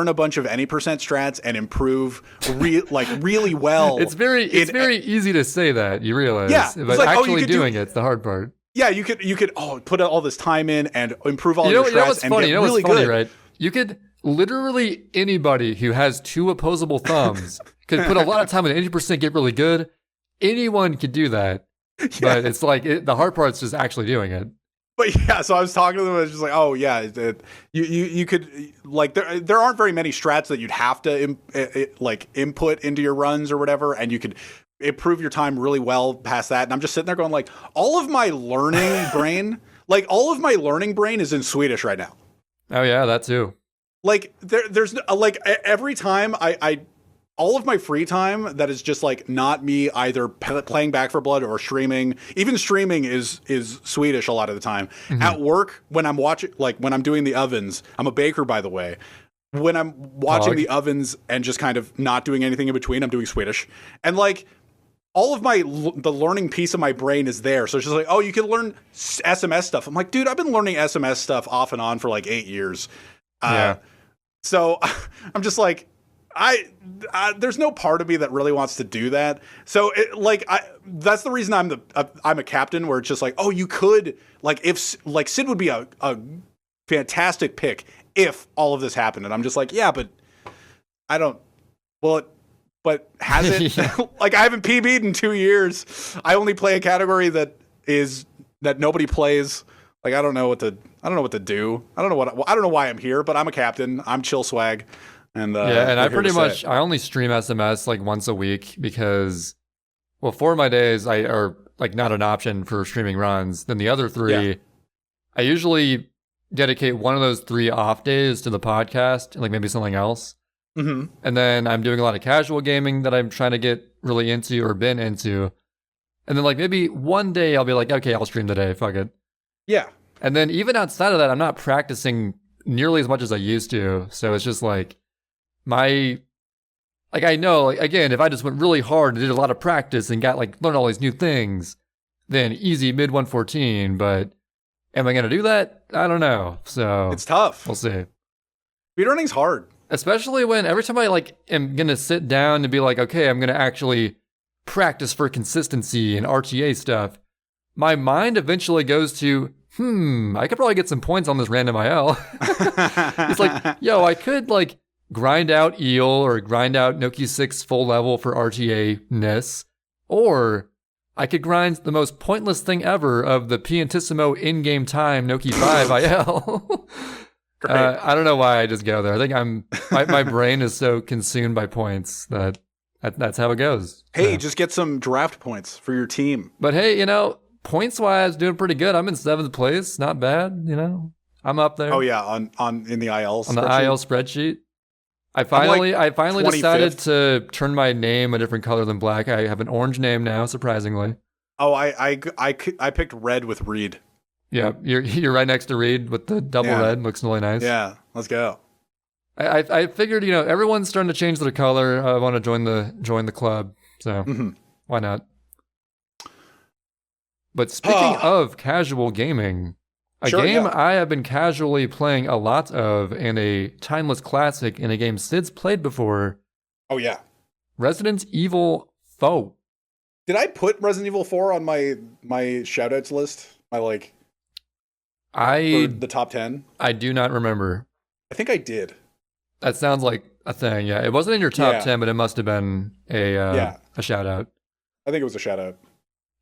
a bunch of any percent strats and improve really well. It's very easy to say that, you realize. Yeah. But like, actually doing it's the hard part. Yeah, you could put all this time in and improve all your strats and get really good. Right? You could literally anybody who has two opposable thumbs could put a lot of time in 80%, get really good. Anyone could do that. Yeah. But it's like the hard part's just actually doing it. But yeah, so I was talking to them. I was just like, oh yeah, you could like there aren't very many strats that you'd have to input into your runs or whatever, and you could improve your time really well past that. And I'm just sitting there going like, all of my learning brain is in Swedish right now. Oh yeah, that too. Like there's like every time I all of my free time that is just like not me either playing Back 4 Blood or streaming. Even streaming is Swedish a lot of the time. Mm-hmm. At work, when I'm watching, like when I'm doing the ovens, I'm a baker, by the way. When I'm watching the ovens and just kind of not doing anything in between, I'm doing Swedish. And like all of the learning piece of my brain is there. So it's just like, oh, you can learn SMS stuff. I'm like, dude, I've been learning SMS stuff off and on for like 8 years. Yeah. So I'm just like, there's no part of me that really wants to do that. So that's the reason I'm a captain, where it's just like, oh, you could like, if like Sid would be a fantastic pick if all of this happened. And I'm just like, yeah, but I don't, but has it? Yeah. Like I haven't PB'd in 2 years. I only play a category that nobody plays. Like I don't know what to do. I don't know why I'm here, but I'm a captain. I'm chill swag. And and I pretty much I only stream SMS like once a week because, well, 4 of my days are like not an option for streaming runs. Then the other 3, I usually dedicate one of those 3 off days to the podcast and like maybe something else. Mm-hmm. And then I'm doing a lot of casual gaming that I'm trying to get really into or been into. And then like maybe one day I'll be like, okay, I'll stream today. Fuck it. Yeah. And then even outside of that, I'm not practicing nearly as much as I used to. So it's just like I know, like, again, if I just went really hard and did a lot of practice and learned all these new things, then easy mid 114. But am I going to do that? I don't know. So it's tough. We'll see. Speedrunning's hard. Especially when every time I am going to sit down and be like, okay, I'm going to actually practice for consistency and RTA stuff, my mind eventually goes to, I could probably get some points on this random IL. It's like, yo, I could grind out Eel or grind out Noki 6 full level for RTA-ness, or I could grind the most pointless thing ever of the Piantissimo in-game time Noki 5 IL. I don't know why I just go there. I think my brain is so consumed by points that's how it goes. Hey, just get some draft points for your team. But hey, points-wise, doing pretty good. I'm in 7th place. Not bad, I'm up there. Oh, yeah, on in the IL spreadsheet. On the IL sspreadsheet. I finally decided to turn my name a different color than black. I have an orange name now, surprisingly. Oh, I picked red with Reed. Yeah, you're right next to Reed with the double red. Looks really nice. Yeah, let's go. I figured, everyone's starting to change their color. I want to join the club, so why not? But speaking of casual gaming, a game I have been casually playing a lot of, and a timeless classic in a game Sid's played before. Oh yeah, Resident Evil 4. Did I put Resident Evil 4 on my shoutouts list? The top 10? I do not remember. I think I did. That sounds like a thing, yeah. It wasn't in your top 10, but it must have been a shout out. I think it was a shout out.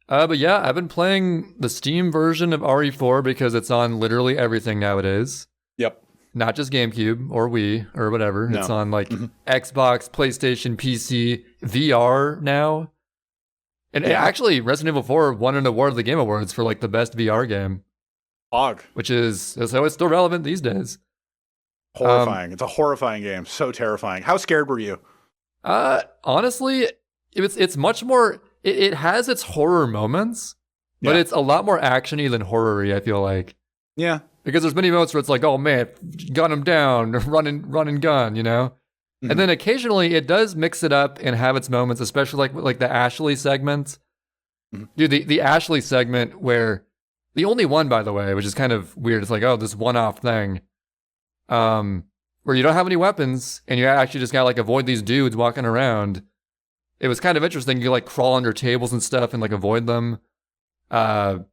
But yeah, I've been playing the Steam version of RE4 because it's on literally everything nowadays. Yep. Not just GameCube or Wii or whatever. No. It's on Xbox, PlayStation, PC, VR now. And actually, Resident Evil 4 won an award at the Game Awards for the best VR game. Which is so it's still relevant these days. Horrifying. It's a horrifying game. So terrifying. How scared were you? Honestly, it's much more. It has its horror moments, but it's a lot more actiony than horror-y, I feel like. Yeah. Because there's many moments where it's like, oh man, gun him down, run and gun, Mm-hmm. And then occasionally it does mix it up and have its moments, especially like the Ashley segment. Mm-hmm. Dude, the Ashley segment where the only one, by the way, which is kind of weird. It's like, oh, this one-off thing, where you don't have any weapons and you actually just gotta avoid these dudes walking around. It was kind of interesting. You crawl under tables and stuff and avoid them. And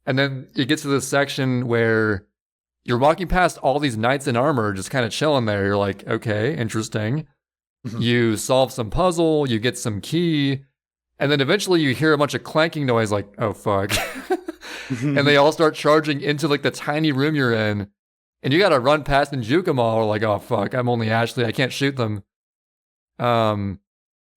then it gets to this section where you're walking past all these knights in armor just kind of chilling there. You're like, okay, interesting. Mm-hmm. You solve some puzzle, you get some key, and then eventually you hear a bunch of clanking noise like, oh fuck. And they all start charging into the tiny room you're in. And you gotta run past and juke them all. Or like, oh fuck, I'm only Ashley, I can't shoot them.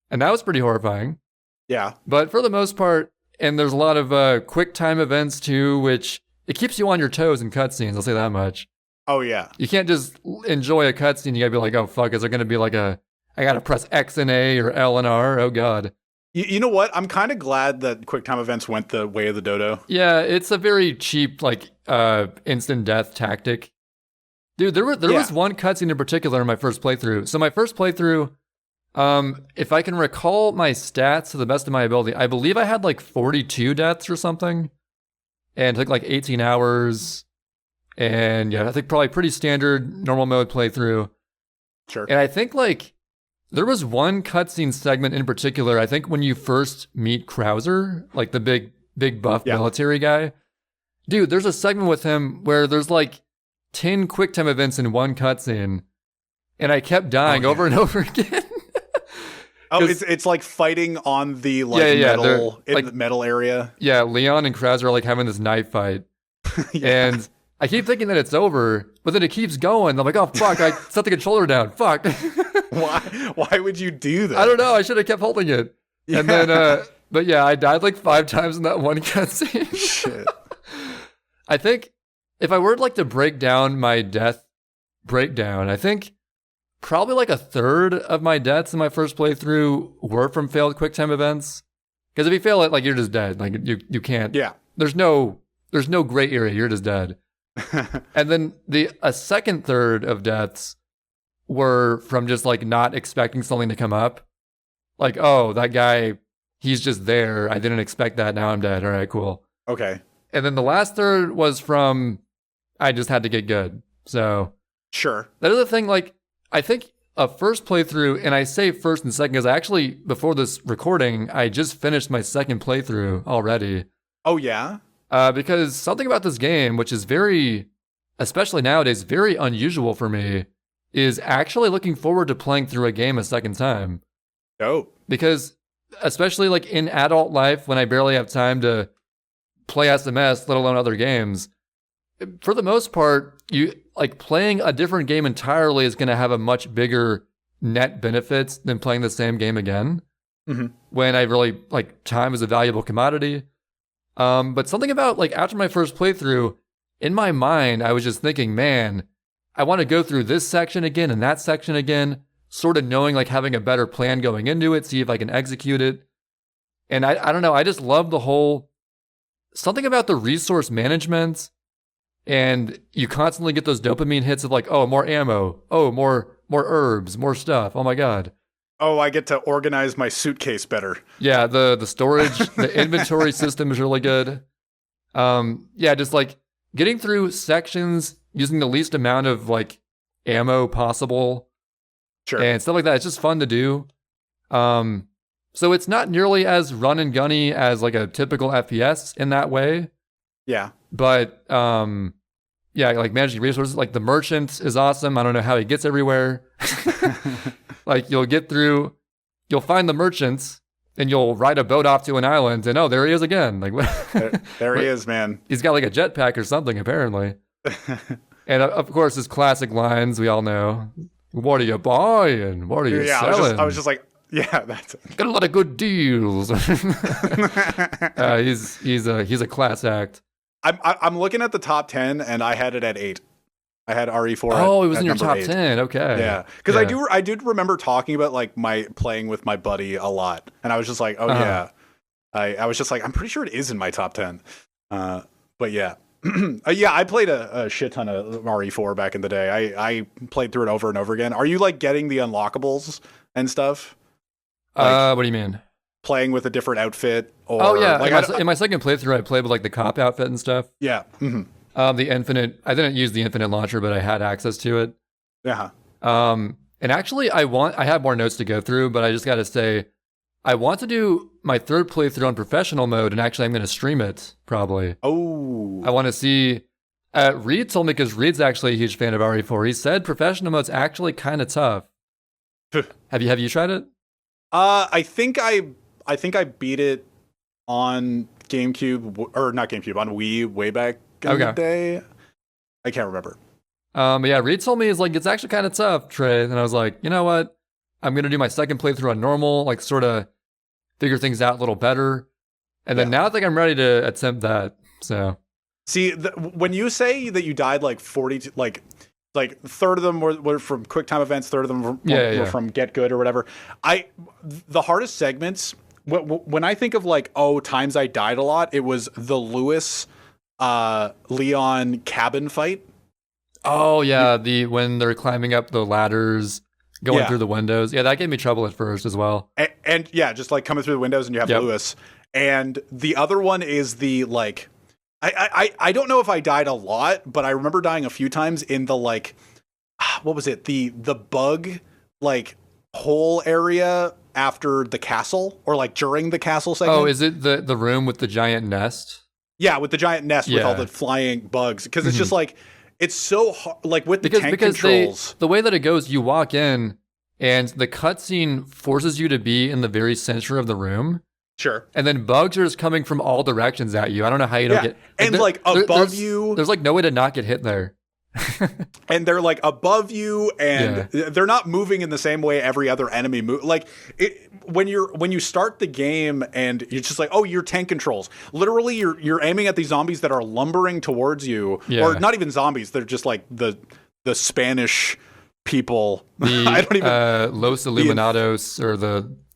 And that was pretty horrifying. Yeah. But for the most part, and there's a lot of quick time events too, which it keeps you on your toes in cutscenes, I'll say that much. Oh, yeah. You can't just enjoy a cutscene. You gotta be like, oh, fuck, is there gonna be I gotta press X and A or L and R? Oh, God. You know what? I'm kind of glad that quick time events went the way of the dodo. Yeah, it's a very cheap, instant death tactic. Dude, there was one cutscene in particular in my first playthrough. So my first playthrough, if I can recall my stats to the best of my ability, I believe I had 42 deaths or something. And it took 18 hours. And yeah, I think probably pretty standard normal mode playthrough. Sure. And I think there was one cutscene segment in particular, I think when you first meet Krauser, the big buff military guy. Dude, there's a segment with him where there's 10 QuickTime events in one cutscene. And I kept dying over and over again. Oh, it's fighting on the metal in the metal area. Yeah, Leon and Krauser are having this knife fight. Yeah. And I keep thinking that it's over, but then it keeps going. I'm like, oh fuck, I set the controller down. Fuck. Why would you do that? I don't know. I should have kept holding it. Yeah. And then, but yeah, I died like 5 times in that one cutscene. Shit. I think if I were like to break down my death breakdown, I think probably like a third of my deaths in my first playthrough were from failed QuickTime events. Because if you fail it, like you're just dead. Like you can't. Yeah. There's no gray area. You're just dead. And then a second third of deaths were from just like not expecting something to come up. Like, oh, that guy, he's just there. I didn't expect that. Now I'm dead. All right, cool. Okay. And then the last third was from I just had to get good. So sure. That is the thing. Like, I think a first playthrough, and I say first and second because I actually, before this recording, I just finished my second playthrough already. Oh, yeah? Because something about this game, which is very, especially nowadays, very unusual for me, is actually looking forward to playing through a game a second time. Dope. Because especially like in adult life, when I barely have time to play SMS, let alone other games, for the most part, you like playing a different game entirely is going to have a much bigger net benefits than playing the same game again. Mm-hmm. When I really like time is a valuable commodity. But something about like after my first playthrough, in my mind, I was just thinking, man, I want to go through this section again and that section again, sort of knowing like having a better plan going into it, see if I can execute it. And I don't know, I just love the whole, something about the resource management, and you constantly get those dopamine hits of like, oh, more ammo, oh, more herbs, more stuff, oh my god. Oh, I get to organize my suitcase better. Yeah, the storage, the inventory system is really good. Yeah, just like getting through sections using the least amount of like ammo possible. Sure. And stuff like that. It's just fun to do. So it's not nearly as run and gunny as like a typical FPS in that way. Yeah. But yeah, like managing resources, like the merchant is awesome. I don't know how he gets everywhere. Like you'll find the merchants and you'll ride a boat off to an island and oh, there he is again. Like there he is, man. He's got like a jetpack or something apparently. And of course his classic lines we all know. What are you buying? What are you selling? I was just like, yeah, that's it. Got a lot of good deals. He's a class act. I'm looking at the top 10 and I had it at 8. I had RE4. Oh, it was in your top 8. 10. Okay. Yeah, because I did remember talking about like my playing with my buddy a lot, and I was just like, oh yeah, I was just like, I'm pretty sure it is in my top 10. But yeah, yeah, I played a shit ton of RE4 back in the day. I played through it over and over again. Are you like getting the unlockables and stuff? Like, what do you mean? Playing with a different outfit? Or, oh yeah, like, in my second playthrough, I played with like the cop outfit and stuff. Yeah. Mm-hmm. The infinite. I didn't use the infinite launcher, but I had access to it. Yeah. And actually, I have more notes to go through, but I just got to say, I want to do my third playthrough on professional mode, and actually, I'm going to stream it probably. Oh. I want to see. Reed told me, because Reed's actually a huge fan of RE4. He said professional mode's actually kind of tough. Have you tried it? I think I beat it on GameCube, or not GameCube, on Wii way back in the day. I can't remember. But yeah, Reed told me it's actually kind of tough, Trey. And I was like, you know what? I'm gonna do my second playthrough on normal, like sort of figure things out a little better. And then now I think I'm ready to attempt that. So see, when you say that you died like 40, like third of them were from QuickTime events, third of them were from Get Good or whatever. The hardest segments, when I think of like, oh, times I died a lot, it was the Lewis Leon cabin fight. Oh yeah, when they're climbing up the ladders, going through the windows. Yeah, that gave me trouble at first as well. And yeah, just like coming through the windows and you have Lewis. And the other one is the like, I don't know if I died a lot, but I remember dying a few times in the like, what was it? The bug like hole area after the castle, or like during the castle segment. Oh, is it the room with the giant nest? Yeah, with the giant nest with all the flying bugs. Because it's just like, it's so hard, like with the tank controls. The way that it goes, you walk in and the cutscene forces you to be in the very center of the room. Sure. And then bugs are just coming from all directions at you. I don't know how you don't get... And above you... There's like no way to not get hit there. And they're like above you, and they're not moving in the same way every other enemy move. Like when you start the game and you're just like, oh, you're tank controls. Literally, you're aiming at these zombies that are lumbering towards you, or not even zombies. They're just like the Spanish people. I don't even Los Illuminados or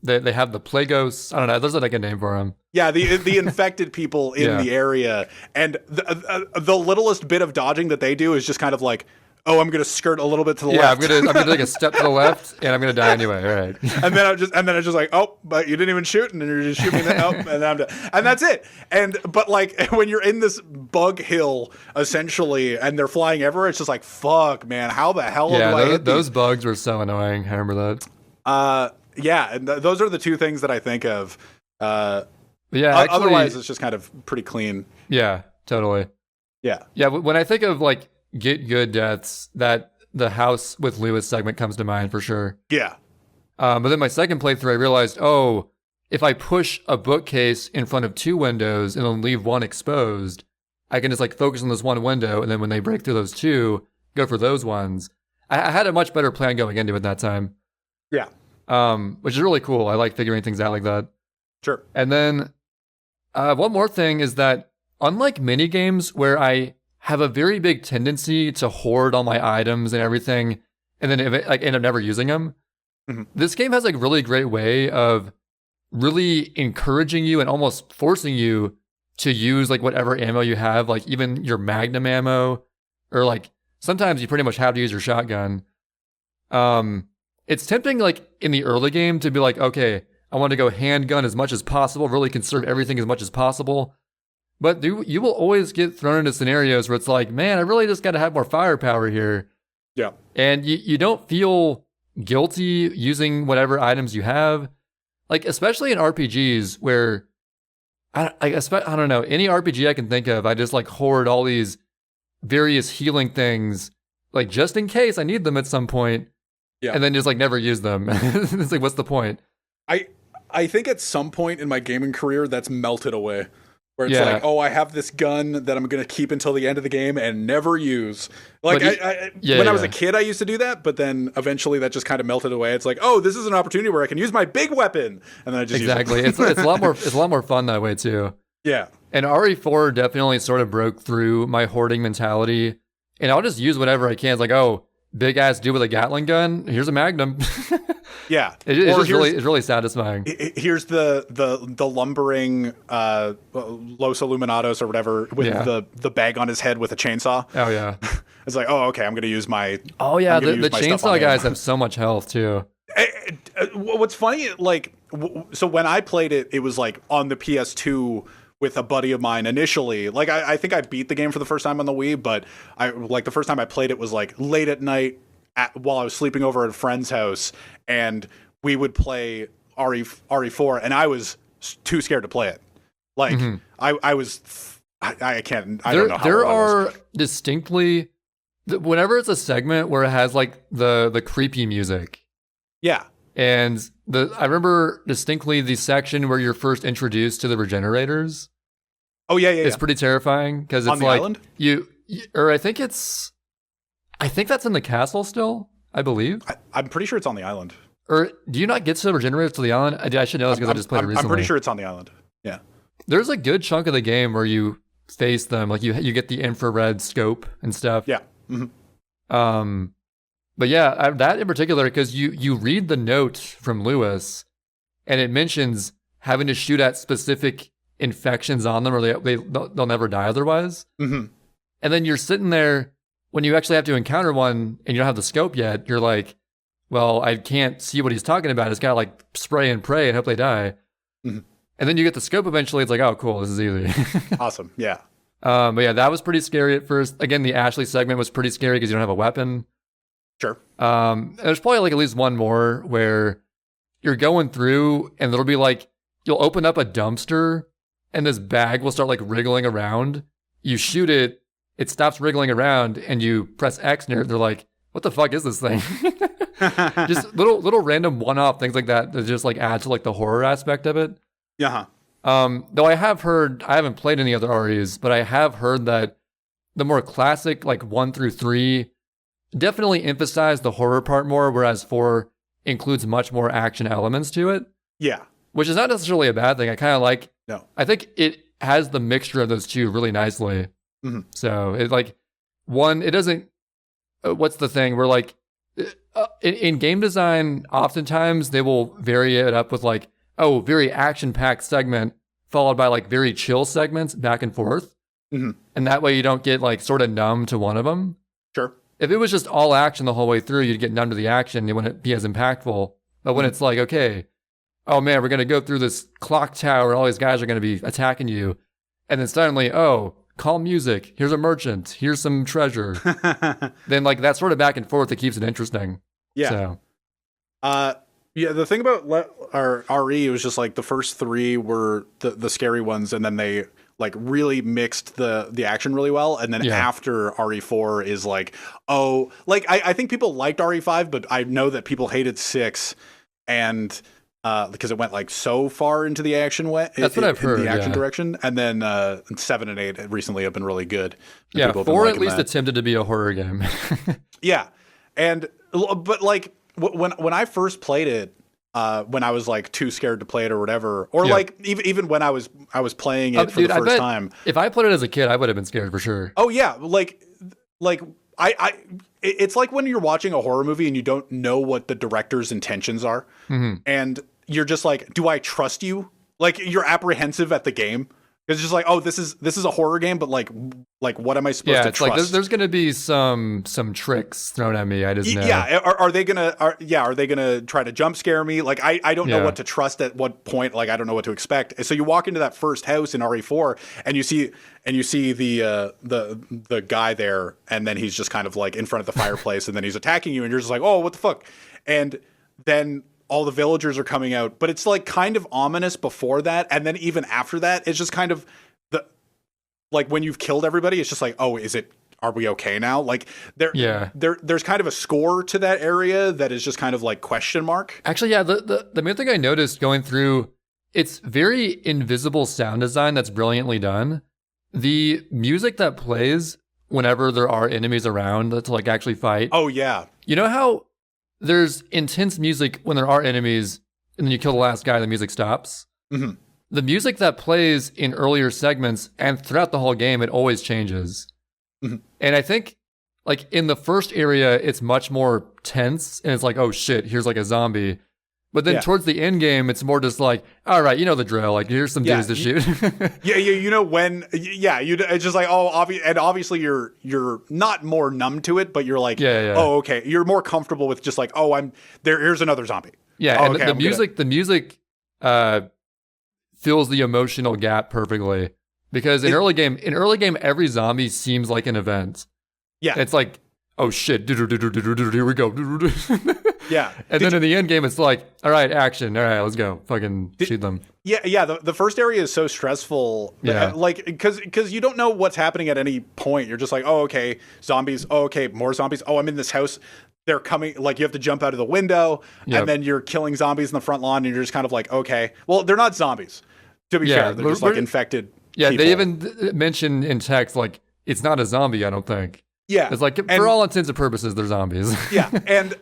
they have the Plagos. I don't know. There's like a name for them. Yeah, the infected people in the area, and the littlest bit of dodging that they do is just kind of like, oh, I'm gonna skirt a little bit to the left. I'm gonna take a step to the left, and I'm gonna die anyway. All right. and then I'm just like, oh, but you didn't even shoot, and then you're just shooting it up, and then I'm done. And that's it. But like when you're in this bug hill essentially, and they're flying everywhere, it's just like, fuck, man, how the hell do I hit those bugs were so annoying. I remember that. Yeah, and those are the two things that I think of. Yeah, actually, otherwise it's just kind of pretty clean. Yeah, totally. Yeah. Yeah, when I think of like get good deaths, that the House with Lewis segment comes to mind for sure. Yeah. But then my second playthrough, I realized, oh, if I push a bookcase in front of two windows and then leave one exposed, I can just like focus on this one window, and then when they break through those two, go for those ones. I had a much better plan going into it that time. Yeah. Which is really cool. I like figuring things out like that. Sure. And then one more thing is that unlike mini games where I have a very big tendency to hoard all my items and everything, and then end up never using them, this game has like really great way of really encouraging you and almost forcing you to use like whatever ammo you have, like even your Magnum ammo, or like sometimes you pretty much have to use your shotgun. It's tempting like in the early game to be like, okay, I want to go handgun as much as possible, really conserve everything as much as possible. But you will always get thrown into scenarios where it's like, man, I really just got to have more firepower here. Yeah. And you don't feel guilty using whatever items you have. Like, especially in RPGs where, I don't know, any RPG I can think of, I just like hoard all these various healing things, like just in case I need them at some point. Yeah. And then just like never use them. It's like, what's the point? I think at some point in my gaming career that's melted away. Where it's like, oh, I have this gun that I'm going to keep until the end of the game and never use. Like, when I was a kid, I used to do that, but then eventually that just kind of melted away. It's like, oh, this is an opportunity where I can use my big weapon, and then I just use it. it's a lot more fun that way too. Yeah. And RE4 definitely sort of broke through my hoarding mentality, and I'll just use whatever I can. It's like, oh, big ass dude with a Gatling gun. Here's a Magnum. Yeah, it's really satisfying. Here's the lumbering Los Illuminados or whatever with the bag on his head with a chainsaw. Oh yeah, it's like, oh, okay, I'm gonna use my. Oh yeah, the chainsaw guys have so much health too. What's funny, like, so when I played it, it was like on the PS2 with a buddy of mine initially. Like, I think I beat the game for the first time on the Wii, but the first time I played it was like late at night while I was sleeping over at a friend's house, and we would play RE4, and I was too scared to play it. Like, I don't know how there are distinctly, whenever it's a segment where it has like the creepy music. Yeah. And I remember distinctly the section where you're first introduced to the regenerators. Oh yeah. It's pretty terrifying because it's on the like island? I think that's in the castle still, I believe. I'm pretty sure it's on the island. Or do you not get to the regenerators to the island? I should know this because I just played it recently. I'm pretty sure it's on the island. Yeah. There's a good chunk of the game where you face them, like you get the infrared scope and stuff. Yeah. But yeah, that in particular, because you read the note from Lewis, and it mentions having to shoot at specific infections on them, or they'll never die otherwise. And then you're sitting there when you actually have to encounter one, and you don't have the scope yet. You're like, well, I can't see what he's talking about. It's got to like spray and pray and hope they die. And then you get the scope eventually. It's like, oh, cool, this is easy. Awesome, yeah. But yeah, that was pretty scary at first. Again, the Ashley segment was pretty scary because you don't have a weapon. Sure. There's probably like at least one more where you're going through and there'll be like, you'll open up a dumpster and this bag will start like wriggling around. You shoot it, it stops wriggling around, and you press X near it. They're like, what the fuck is this thing? Just little random one-off things like that just like add to like the horror aspect of it. Yeah. Though I haven't played any other REs, but I have heard that the more classic, like 1 through 3, definitely emphasize the horror part more, whereas 4 includes much more action elements to it. Yeah. Which is not necessarily a bad thing. I kind of like, No. I think it has the mixture of those two really nicely. Mm-hmm. So it like, one, it doesn't, what's the thing where like, in game design, oftentimes they will vary it up with like, oh, very action-packed segment followed by like very chill segments back and forth. Mm-hmm. And that way you don't get like sort of numb to one of them. Sure. If it was just all action the whole way through, you'd get numb to the action. It wouldn't be as impactful. But when it's like, okay, oh man, we're going to go through this clock tower. All these guys are going to be attacking you. And then suddenly, oh, calm music. Here's a merchant. Here's some treasure. Then like that sort of back and forth, it keeps it interesting. Yeah. So. Yeah, the thing about our RE was just like the first 3 were the scary ones, and then they like really mixed the action really well. And then after RE4 is like, oh, like I think people liked RE5, but I know that people hated 6 and because it went like so far into the action way. That's what I've heard. The action direction. And then 7 and 8 recently have been really good. Yeah, 4 at least attempted to be a horror game. Yeah. But like when I first played it, when I was like too scared to play it or whatever, or like even when I was playing it for the first time. If I played it as a kid, I would have been scared for sure. Oh yeah, like it's like when you're watching a horror movie and you don't know what the director's intentions are, and you're just like, do I trust you? Like you're apprehensive at the game. It's just like, oh, this is a horror game, but like what am I supposed to trust? Yeah, it's like there's going to be some tricks thrown at me. I just know. Yeah, are they gonna try to jump scare me? Like I don't know what to trust at what point. Like I don't know what to expect. So you walk into that first house in RE4 and you see the guy there, and then he's just kind of like in front of the fireplace, and then he's attacking you, and you're just like, oh, what the fuck? And then all the villagers are coming out, but it's like kind of ominous before that, and then even after that, it's just kind of like when you've killed everybody, it's just like, oh, are we okay now? Like there's kind of a score to that area that is just kind of like question mark. Actually, yeah, the main thing I noticed going through, it's very invisible sound design that's brilliantly done. The music that plays whenever there are enemies around to like actually fight. Oh yeah. You know how there's intense music when there are enemies, and then you kill the last guy, the music stops. Mm-hmm. The music that plays in earlier segments and throughout the whole game, it always changes. Mm-hmm. And I think, like, in the first area, it's much more tense, and it's like, oh shit, here's like a zombie. But then towards the end game, it's more just like, all right, you know the drill. Like, here's some dudes to shoot. You know when. Yeah, it's just like, oh, obviously you're not more numb to it, but you're like, oh, okay, you're more comfortable with just like, oh, here's another zombie. Yeah, oh, and okay, the music fills the emotional gap perfectly, because in early game, every zombie seems like an event. Yeah, it's like, oh shit, here we go. Yeah. And then in the end game, it's like, all right, action. All right, let's go. Fucking shoot them. Yeah. The first area is so stressful. Yeah. Like, because you don't know what's happening at any point. You're just like, oh, okay, zombies. Oh, okay, more zombies. Oh, I'm in this house. They're coming. Like, you have to jump out of the window, and then you're killing zombies in the front lawn, and you're just kind of like, okay. Well, they're not zombies, to be fair. They're just like infected people. They even mention in text, like, it's not a zombie, I don't think. Yeah. It's like, for all intents and purposes, they're zombies. Yeah. And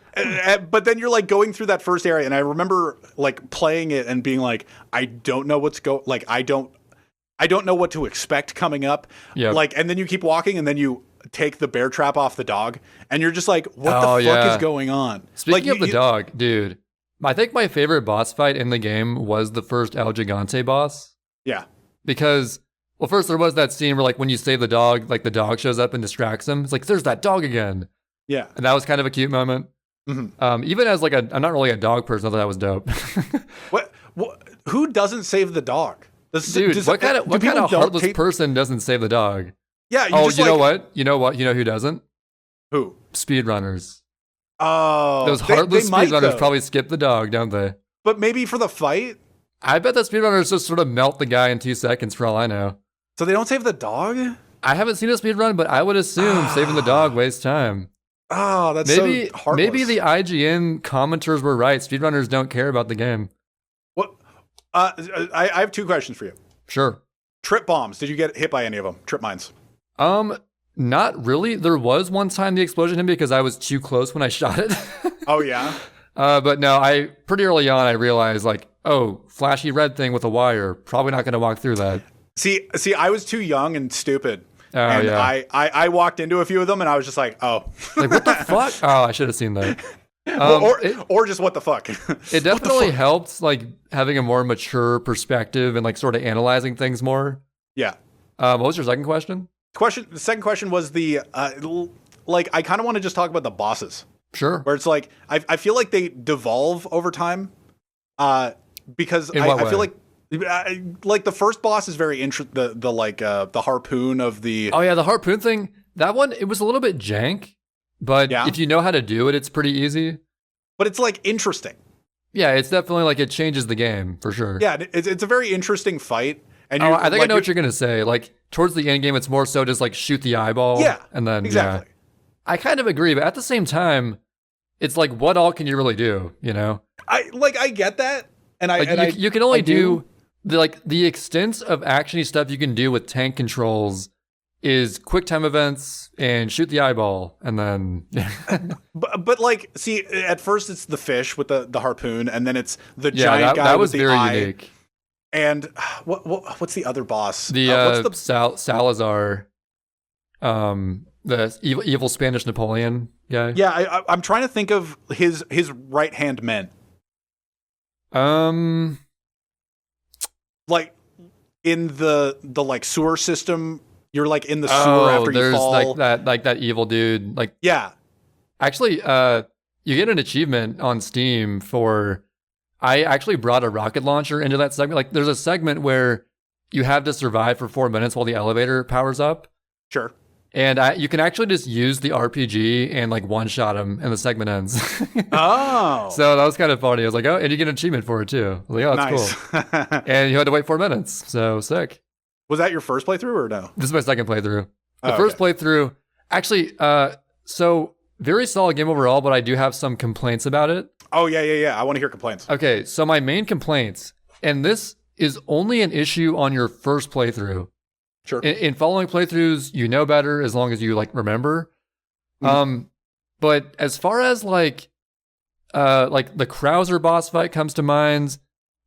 but then you're like going through that first area, and I remember like playing it and being like, I don't know I don't know what to expect coming up. Yeah. Like, and then you keep walking, and then you take the bear trap off the dog, and you're just like, what the fuck is going on? Speaking of the dog, dude, I think my favorite boss fight in the game was the first El Gigante boss. Yeah. Because, well, first there was that scene where, like, when you save the dog, like, the dog shows up and distracts him. It's like, there's that dog again. Yeah. And that was kind of a cute moment. Mm-hmm. Even as, like, I'm not really a dog person, I thought that was dope. What? Who doesn't save the dog? Dude, what kind of heartless person doesn't save the dog? Yeah. You know what? You know who doesn't? Who? Speedrunners. Oh. Those heartless speedrunners probably skip the dog, don't they? But maybe for the fight? I bet that speedrunners just sort of melt the guy in 2 seconds for all I know. So they don't save the dog? I haven't seen a speedrun, but I would assume saving the dog wastes time. Oh, that's so heartless. Maybe the IGN commenters were right. Speedrunners don't care about the game. I have two questions for you. Sure. Trip bombs. Did you get hit by any of them? Trip mines. Not really. There was one time the explosion hit me because I was too close when I shot it. Oh yeah. But no, I pretty early on I realized like, oh, flashy red thing with a wire. Probably not going to walk through that. See, I was too young and stupid. Oh, and yeah. I walked into a few of them and I was just like, oh. Like, what the fuck? Oh, I should have seen that. Or just what the fuck. It definitely helped, like, having a more mature perspective and, like, sort of analyzing things more. Yeah. What was your second question? The second question was the, like, I kind of want to just talk about the bosses. Sure. Where it's like, I feel like they devolve over time. Because I feel like the first boss is very interesting. The harpoon of the. Oh, yeah, the harpoon thing. That one, it was a little bit jank. But if you know how to do it, it's pretty easy. But it's like interesting. Yeah, it's definitely like it changes the game for sure. Yeah, it's a very interesting fight. And I think I know what you're gonna say. Like towards the end game, it's more so just like shoot the eyeball. Yeah, and then exactly. Yeah. I kind of agree, but at the same time, it's like what all can you really do? You know? I get that, and you can only do the extent of actiony stuff you can do with tank controls is quick time events and shoot the eyeball and then but like see at first it's the fish with the harpoon and then it's the giant guy that was with the very eye. Unique. And what's the other boss? The Salazar, the evil Spanish Napoleon guy. Yeah, I'm trying to think of his right hand men. Like in the like sewer system. You're like in the sewer after you fall. There's like that evil dude. Like yeah, actually, you get an achievement on Steam for. I actually brought a rocket launcher into that segment. Like, there's a segment where you have to survive for 4 minutes while the elevator powers up. Sure. And you can actually just use the RPG and like one shot him, and the segment ends. Oh, so that was kind of funny. I was like, oh, and you get an achievement for it too. I was like, oh, that's cool. And you had to wait 4 minutes. So sick. Was that your first playthrough or no? This is my second playthrough. The first playthrough, actually, so very solid game overall, but I do have some complaints about it. Oh, yeah. I want to hear complaints. Okay, so my main complaints, and this is only an issue on your first playthrough. Sure. In following playthroughs, you know better as long as you like remember. Mm-hmm. But as far as like the Krauser boss fight comes to mind,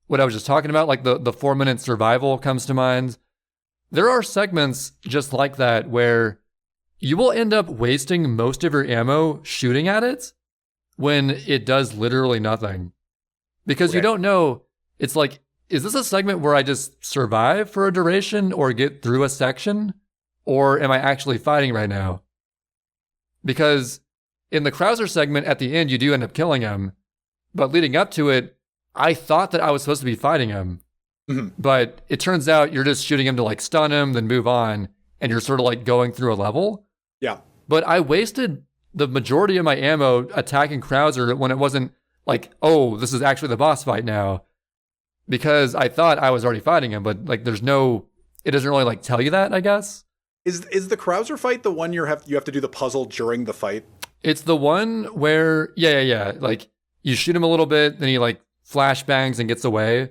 what I was just talking about, like the 4-minute survival comes to mind. There are segments just like that where you will end up wasting most of your ammo shooting at it when it does literally nothing. Because you don't know, it's like, is this a segment where I just survive for a duration or get through a section? Or am I actually fighting right now? Because in the Krauser segment at the end, you do end up killing him. But leading up to it, I thought that I was supposed to be fighting him. Mm-hmm. But it turns out you're just shooting him to like stun him, then move on, and you're sort of like going through a level. Yeah. But I wasted the majority of my ammo attacking Krauser when it wasn't like, oh, this is actually the boss fight now. Because I thought I was already fighting him, but like it doesn't really like tell you that, I guess. Is the Krauser fight the one you have to do the puzzle during the fight? It's the one where, yeah. Like you shoot him a little bit, then he like flashbangs and gets away.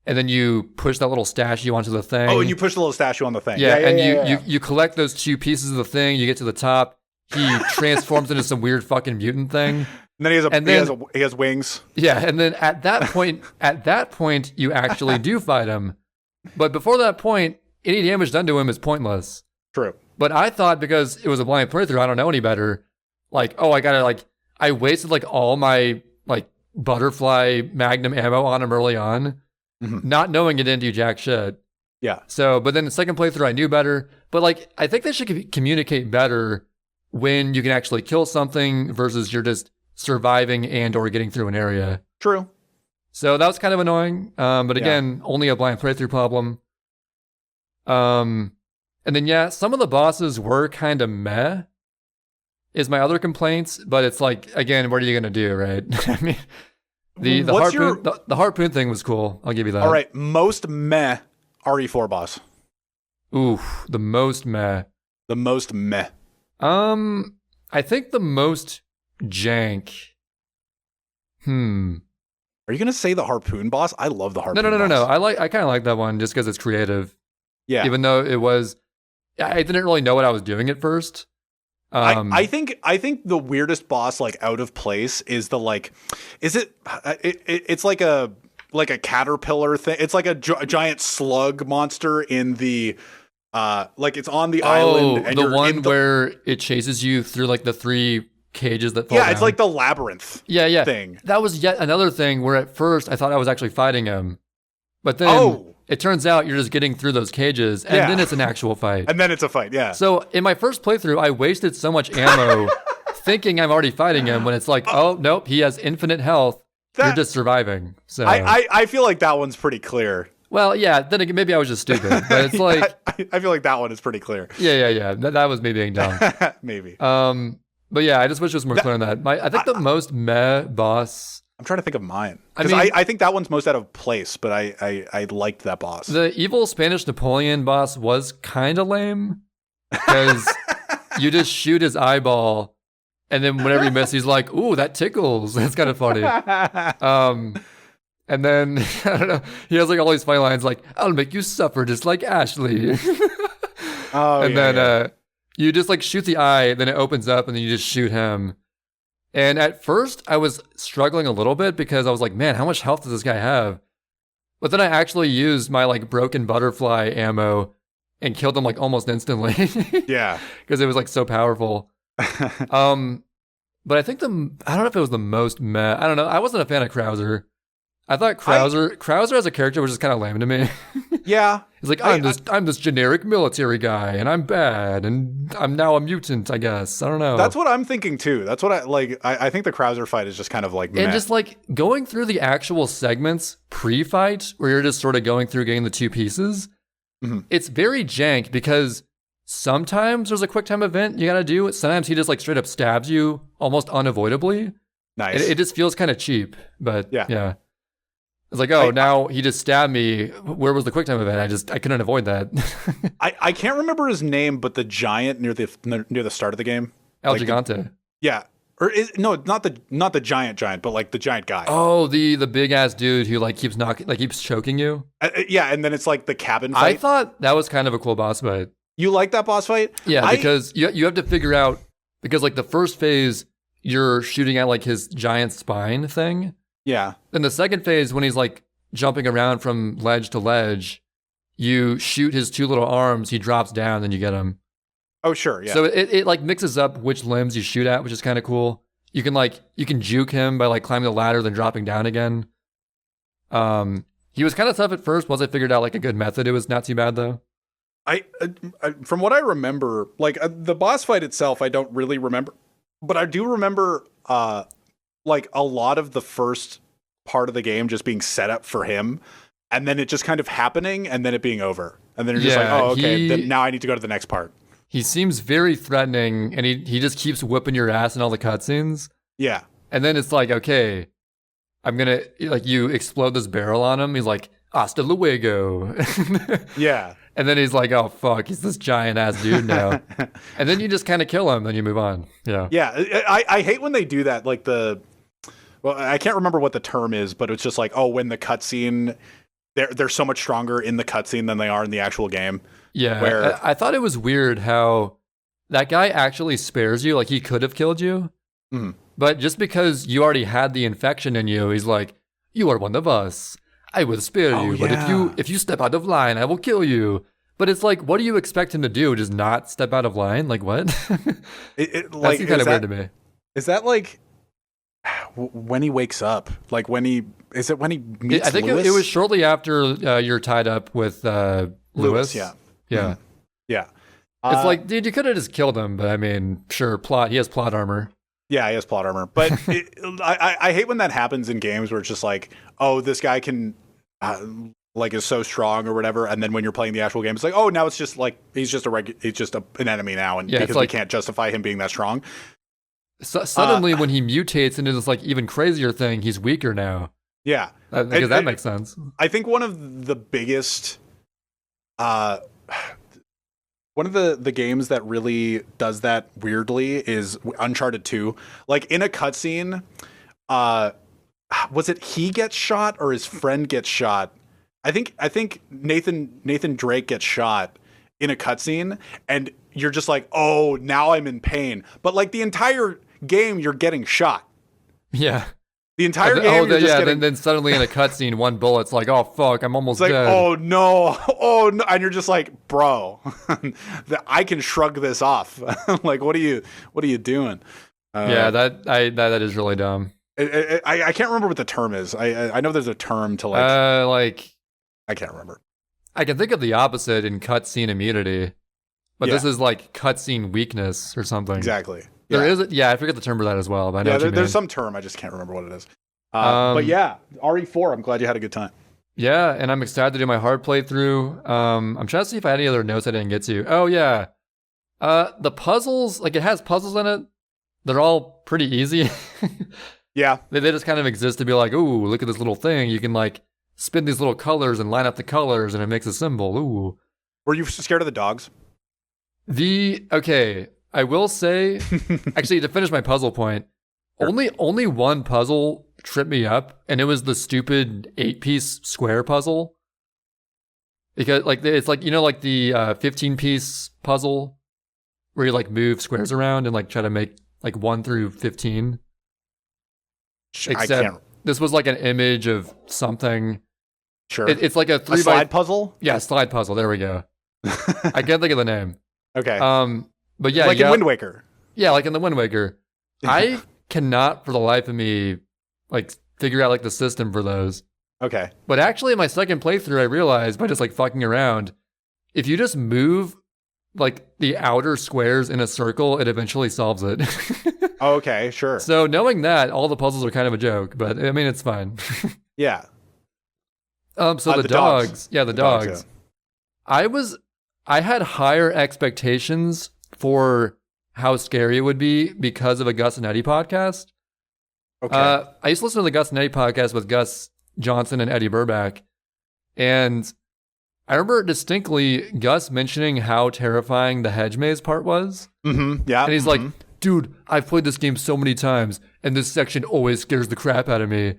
And then you push that little statue onto the thing. Oh, and you push the little statue on the thing. Yeah, you collect those two pieces of the thing. You get to the top. He transforms into some weird fucking mutant thing. And then he has wings. Yeah, and then at that point, you actually do fight him. But before that point, any damage done to him is pointless. True. But I thought because it was a blind playthrough, I don't know any better. Like, oh, I wasted like all my like butterfly magnum ammo on him early on. Mm-hmm. Not knowing it didn't do jack shit. Yeah. So, but then the second playthrough, I knew better. But like, I think they should communicate better when you can actually kill something versus you're just surviving and or getting through an area. True. So that was kind of annoying. But again, only a blind playthrough problem. And then some of the bosses were kind of meh. Is my other complaints, but it's like again, what are you gonna do, right? I mean. The harpoon thing was cool. I'll give you that. All right, most meh RE4 boss. Oof, the most meh. The most meh. I think the most jank. Are Are you gonna say the harpoon boss? I love the harpoon. No. I kind of like that one just because it's creative. Yeah. Even though I didn't really know what I was doing at first. I think the weirdest boss like out of place is it's like a caterpillar thing. It's like a giant slug monster in the like it's on the island. And the one where it chases you through like the 3 cages that fall down. It's like the labyrinth thing. That was yet another thing where at first I thought I was actually fighting him. But then it turns out you're just getting through those cages and then it's an actual fight. And then it's a fight, yeah. So in my first playthrough, I wasted so much ammo thinking I'm already fighting him when it's like, oh, nope, he has infinite health. You're just surviving. So I feel like that one's pretty clear. Well, yeah, then again, maybe I was just stupid. But it's like... I feel like that one is pretty clear. Yeah. That was me being dumb. Maybe. But yeah, I just wish it was more clear on that. I think the most meh boss... I'm trying to think of mine. Because I think that one's most out of place, but I liked that boss. The evil Spanish Napoleon boss was kind of lame. Because you just shoot his eyeball, and then whenever you miss, he's like, ooh, that tickles. That's kind of funny. And then, I don't know, he has like all these funny lines like, I'll make you suffer just like Ashley. Then you just like shoot the eye, then it opens up, and then you just shoot him. And at first, I was struggling a little bit because I was like, man, how much health does this guy have? But then I actually used my like broken butterfly ammo and killed him like almost instantly. Yeah. Because it was like so powerful. But I think I don't know if it was the most meh. I don't know. I wasn't a fan of Krauser. I thought Krauser as a character was just kind of lame to me. Yeah. He's like, I'm this generic military guy, and I'm bad, and I'm now a mutant, I guess. I don't know. That's what I'm thinking too. That's what I like. I think the Krauser fight is just kind of like meh. And just like going through the actual segments pre-fight, where you're just sort of going through getting the 2 pieces, it's very jank because sometimes there's a quick time event you gotta do. Sometimes he just like straight up stabs you almost unavoidably. Nice. It just feels kind of cheap, but yeah. It's like, now he just stabbed me. Where was the quick time event? I couldn't avoid that. I can't remember his name, but the giant near the start of the game, El Gigante. Yeah, or not the giant, but like the giant guy. Oh, the big ass dude who like keeps choking you. Yeah, and then it's like the cabin fight. I thought that was kind of a cool boss fight. You like that boss fight? Yeah, because you have to figure out because like the first phase you're shooting at like his giant spine thing. Yeah. Then the second phase, when he's like jumping around from ledge to ledge, you shoot his 2 little arms, he drops down, then you get him. Oh, sure, yeah. So it like mixes up which limbs you shoot at, which is kind of cool. You can juke him by like climbing the ladder, then dropping down again. He was kind of tough at first. Once I figured out like a good method, it was not too bad though. I from what I remember, like the boss fight itself, I don't really remember, but I do remember like a lot of the first part of the game just being set up for him, and then it just kind of happening, and then it being over, and then you're just like, oh, okay, then now I need to go to the next part. He seems very threatening, and he just keeps whipping your ass in all the cutscenes. Yeah, and then it's like, okay, I'm gonna like you explode this barrel on him. He's like, hasta luego. Yeah. And then he's like, oh, fuck, he's this giant-ass dude now. And then you just kind of kill him, then you move on. Yeah. Yeah, I hate when they do that, like well, I can't remember what the term is, but it's just like, oh, when the cutscene, they're so much stronger in the cutscene than they are in the actual game. Yeah, where I thought it was weird how that guy actually spares you, like he could have killed you. But just because you already had the infection in you, he's like, you are one of us. I will spare you, but if you step out of line, I will kill you. But it's like, what do you expect him to do? Just not step out of line? Like what? That seems kind of weird to me. Is that like when he wakes up? Like when he meets I think Lewis? It was shortly after you're tied up with Lewis. Yeah. Yeah. Yeah. It's like, dude, you could have just killed him, but I mean, sure, he has plot armor. Yeah, he has plot armor. But I hate when that happens in games where it's just like, oh, this guy can like is so strong or whatever, and then when you're playing the actual game, it's like, oh, now it's just like he's just an enemy now, and because we can't justify him being that strong. So, suddenly, when he mutates into this like even crazier thing, he's weaker now. Yeah, because that makes sense. I think one of the biggest, one of the games that really does that weirdly is Uncharted 2. Like in a cutscene, was it he gets shot or his friend gets shot? I think Nathan Drake gets shot in a cutscene, and you're just like, oh, now I'm in pain. But like the entire game, you're getting shot. Yeah. The entire game. Then suddenly in a cutscene, one bullet's like, oh fuck, I'm almost dead. Oh no, and you're just like, bro, I can shrug this off. Like, what are you doing? That is really dumb. I can't remember what the term is. I know there's a term to like. I can't remember. I can think of the opposite in cutscene immunity, but this is like cutscene weakness or something. Exactly. There is, I forget the term for that as well. But I know what you mean. There's some term. I just can't remember what it is. But yeah, RE4. I'm glad you had a good time. Yeah, and I'm excited to do my hard playthrough. I'm trying to see if I had any other notes I didn't get to. Oh yeah, the puzzles, like it has puzzles in it. They're all pretty easy. Yeah, they just kind of exist to be like, ooh, look at this little thing. You can like spin these little colors and line up the colors, and it makes a symbol. Ooh. Were you scared of the dogs? Okay, I will say, actually, to finish my puzzle point, sure. only one puzzle tripped me up, and it was the stupid 8-piece square puzzle. Because like it's like, you know, like the 15-piece puzzle where you like move squares around and like try to make like 1 through 15. Except this was like an image of something. Sure. It's like a slide puzzle? Yeah, slide puzzle. There we go. I can't think of the name. Okay. But yeah, like in Wind Waker. Yeah, like in the Wind Waker. I cannot for the life of me like figure out like the system for those. Okay. But actually in my second playthrough I realized by just like fucking around, if you just move like the outer squares in a circle, it eventually solves it. Okay, sure. So knowing that, all the puzzles are kind of a joke, but I mean it's fine. Yeah. So the dogs. Yeah, the dogs. Yeah. I had higher expectations for how scary it would be because of a Gus and Eddie podcast. Okay. I used to listen to the Gus and Eddie podcast with Gus Johnson and Eddie Burback. And I remember distinctly Gus mentioning how terrifying the hedge maze part was. Mm-hmm. Yeah. And he's like, dude, I've played this game so many times, and this section always scares the crap out of me.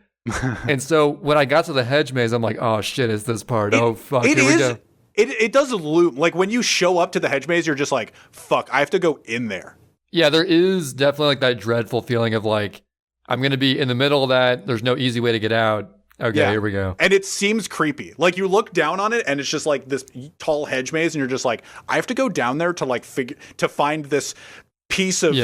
And so when I got to the hedge maze, I'm like, oh shit, it's this part. Oh fuck, here we go. It does loop. Like when you show up to the hedge maze, you're just like, fuck, I have to go in there. Yeah, there is definitely like that dreadful feeling of like, I'm going to be in the middle of that. There's no easy way to get out. Okay, Here we go. And it seems creepy. Like you look down on it and it's just like this tall hedge maze and you're just like, I have to go down there to like to find this piece of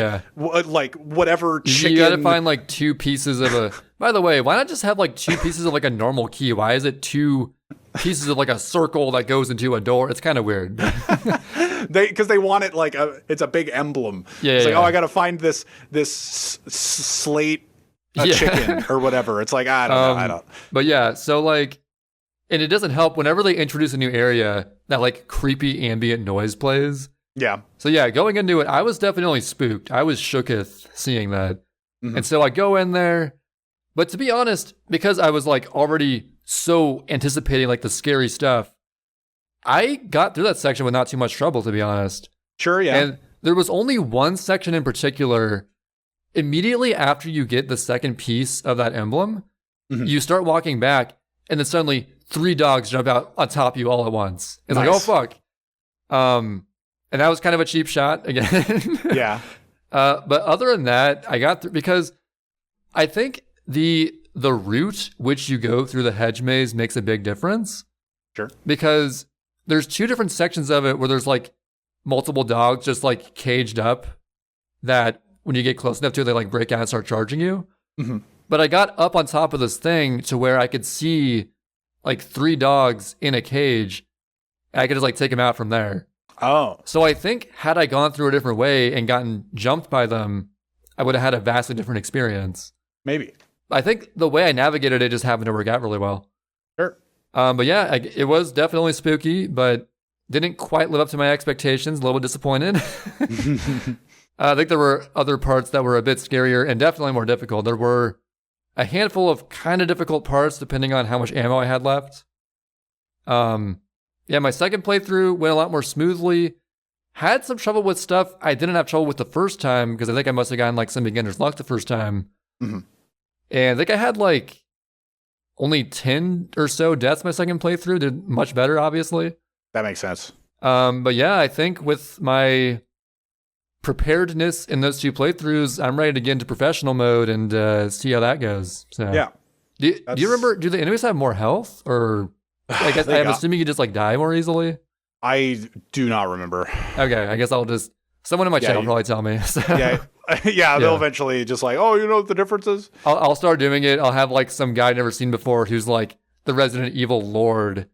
like whatever chicken. You gotta find like 2 pieces of a, by the way, why not just have like 2 pieces of like a normal key? Why is it 2 pieces of like a circle that goes into a door? It's kind of weird. Because they want it like it's a big emblem. Yeah, it's like, oh, I gotta find this slate chicken or whatever. It's like, I don't know. But yeah, so like, and it doesn't help whenever they introduce a new area that like creepy ambient noise plays. Yeah. So yeah, going into it, I was definitely spooked. I was shooketh seeing that. Mm-hmm. And so I go in there, but to be honest, because I was like already so anticipating like the scary stuff, I got through that section with not too much trouble, to be honest. Sure, yeah. And there was only one section in particular. Immediately after you get the second piece of that emblem, you start walking back, and then suddenly 3 dogs jump out on top of you all at once. It's like, oh fuck. And that was kind of a cheap shot again. Yeah. But other than that, I got through because I think the route which you go through the hedge maze makes a big difference. Sure. Because there's 2 different sections of it where there's like multiple dogs just like caged up that when you get close enough to it, they like break out and start charging you. Mm-hmm. But I got up on top of this thing to where I could see like 3 dogs in a cage. And I could just like take them out from there. Oh. So I think had I gone through a different way and gotten jumped by them, I would have had a vastly different experience. Maybe. I think the way I navigated it just happened to work out really well. Sure. But yeah, it was definitely spooky, but didn't quite live up to my expectations. A little bit disappointed. I think there were other parts that were a bit scarier and definitely more difficult. There were a handful of kind of difficult parts depending on how much ammo I had left. Yeah, my second playthrough went a lot more smoothly. Had some trouble with stuff I didn't have trouble with the first time because I think I must have gotten like some beginner's luck the first time. Mm-hmm. And I think I had like only 10 or so deaths my second playthrough. Did much better, obviously. That makes sense. But yeah, I think with my preparedness in those 2 playthroughs, I'm ready to get into professional mode and see how that goes. So yeah. Do you remember, do the enemies have more health? Or like I'm assuming you just like die more easily? I do not remember. Okay, I guess I'll just... Someone in my channel will probably tell me. So. Yeah, they'll eventually just like, oh, you know what the difference is? I'll start doing it. I'll have like some guy I've never seen before who's like the Resident Evil Lord.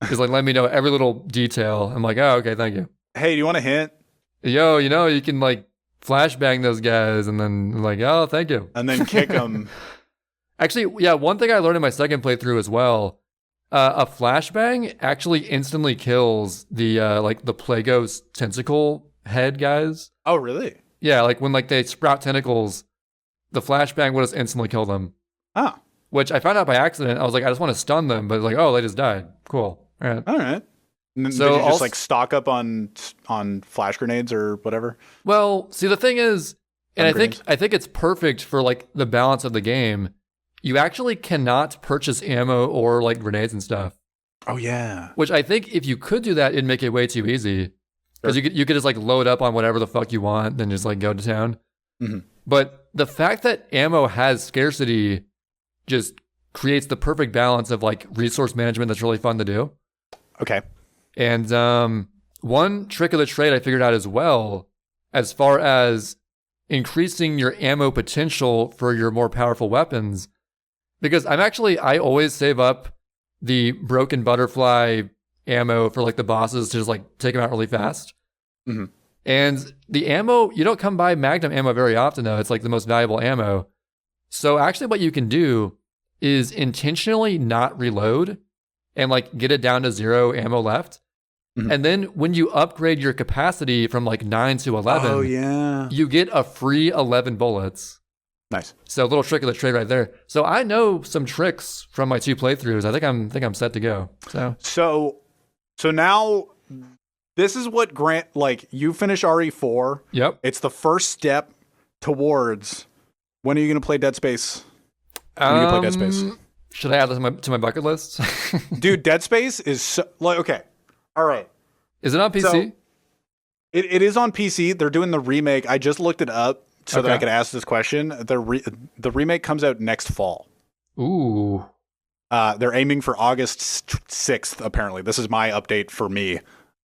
He's like, let me know every little detail. I'm like, oh, okay, thank you. Hey, do you want a hint? Yo, you know, you can like flashbang those guys, and then I'm like, oh, thank you. And then kick them. Actually, yeah, one thing I learned in my second playthrough as well, a flashbang actually instantly kills the like the Plagos tentacle head guys. Oh, really? Yeah, like when like they sprout tentacles, the flashbang would just instantly kill them. Oh. Which I found out by accident. I was like, I just want to stun them, but like, oh, they just died. Cool. All right. And then so did you just like stock up on flash grenades or whatever? Well, see, the thing is, and I think it's perfect for like the balance of the game. You actually cannot purchase ammo or like grenades and stuff. Oh yeah. Which I think if you could do that, it'd make it way too easy. Because you could just like load up on whatever the fuck you want, then just like go to town. Mm-hmm. But the fact that ammo has scarcity just creates the perfect balance of like resource management that's really fun to do. Okay. And one trick of the trade I figured out as well, as far as increasing your ammo potential for your more powerful weapons, because I always save up the broken butterfly ammo for like the bosses to just like take them out really fast. Mm-hmm. And the ammo, you don't come by Magnum ammo very often though. It's like the most valuable ammo. So actually what you can do is intentionally not reload and like get it down to 0 ammo left. Mm-hmm. And then when you upgrade your capacity from like 9 to 11, you get a free 11 bullets. Nice. So a little trick of the trade right there. So I know some tricks from my 2 playthroughs. I think I'm set to go. So now this is what you finish RE4. Yep. It's the first step towards when are you going to play Dead Space? When are you going to play Dead Space? Should I add this to my bucket list? Dude, Dead Space is so, like, okay. All right. Is it on PC? So, it is on PC. They're doing the remake. I just looked it up so that I could ask this question. The remake comes out next fall. Ooh. They're aiming for August 6th, apparently. This is my update for me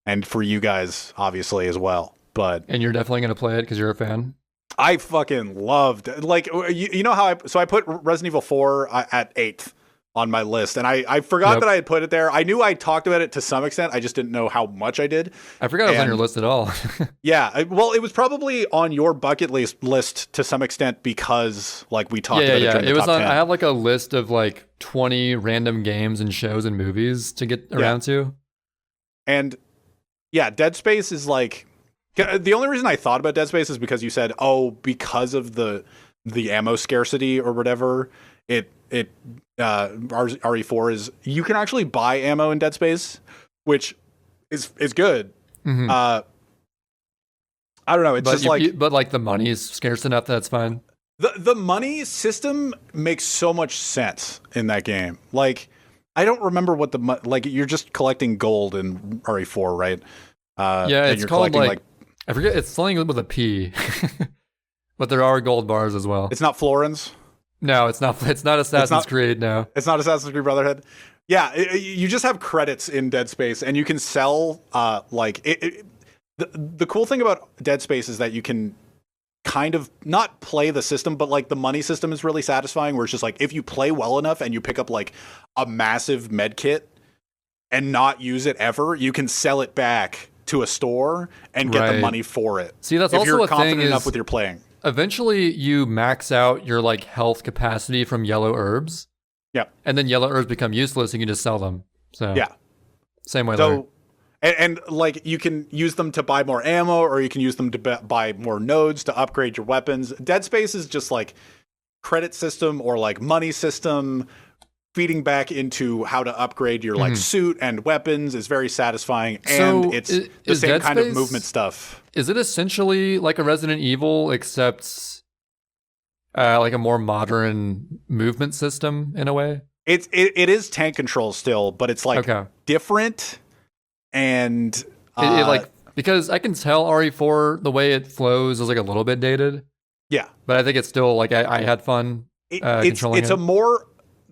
and for you guys, obviously, as well. And you're definitely going to play it because you're a fan? I fucking loved, like, you know how I put Resident Evil 4 at 8th on my list, and I forgot that I had put it there. I knew I talked about it to some extent. I just didn't know how much I did. I forgot it was on your list at all. Yeah, well, it was probably on your bucket list to some extent because, like, we talked about it during the top 10. I have like a list of like 20 random games and shows and movies to get around to. And yeah, Dead Space is like, the only reason I thought about Dead Space is because you said, oh, because of the ammo scarcity or whatever, RE4 is, you can actually buy ammo in Dead Space, which is good. Mm-hmm. I don't know. It's but like the money is scarce enough that it's fine. The money system makes so much sense in that game. Like, I don't remember what like you're just collecting gold in RE4, right? It's called like I forget. It's something with a P, but there are gold bars as well. It's not Florins. No, it's not. It's not Assassin's Creed. No, it's not Assassin's Creed Brotherhood. Yeah, you just have credits in Dead Space, and you can sell. The cool thing about Dead Space is that you can kind of not play the system, but like the money system is really satisfying. Where it's just like if you play well enough and you pick up like a massive med kit and not use it ever, you can sell it back to a store and get the money for it. See, that's if also you're a confident thing enough with your playing. Eventually, you max out your like health capacity from yellow herbs. Yeah, and then yellow herbs become useless, and you can just sell them. So yeah, same way there. And like you can use them to buy more ammo, or you can use them to buy more nodes to upgrade your weapons. Dead Space is just like credit system or like money system feeding back into how to upgrade your like suit and weapons is very satisfying, and it's the same kind of movement stuff. Is it essentially like a Resident Evil, except like a more modern movement system in a way. It is tank control still, but it's like different and it like because I can tell RE4 the way it flows is like a little bit dated. Yeah, but I think it's still like I had fun controlling it. It's a more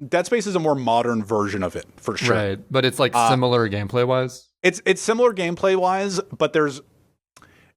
Dead Space is a more modern version of it for sure. Right, but it's like similar gameplay wise. It's similar gameplay wise, but there's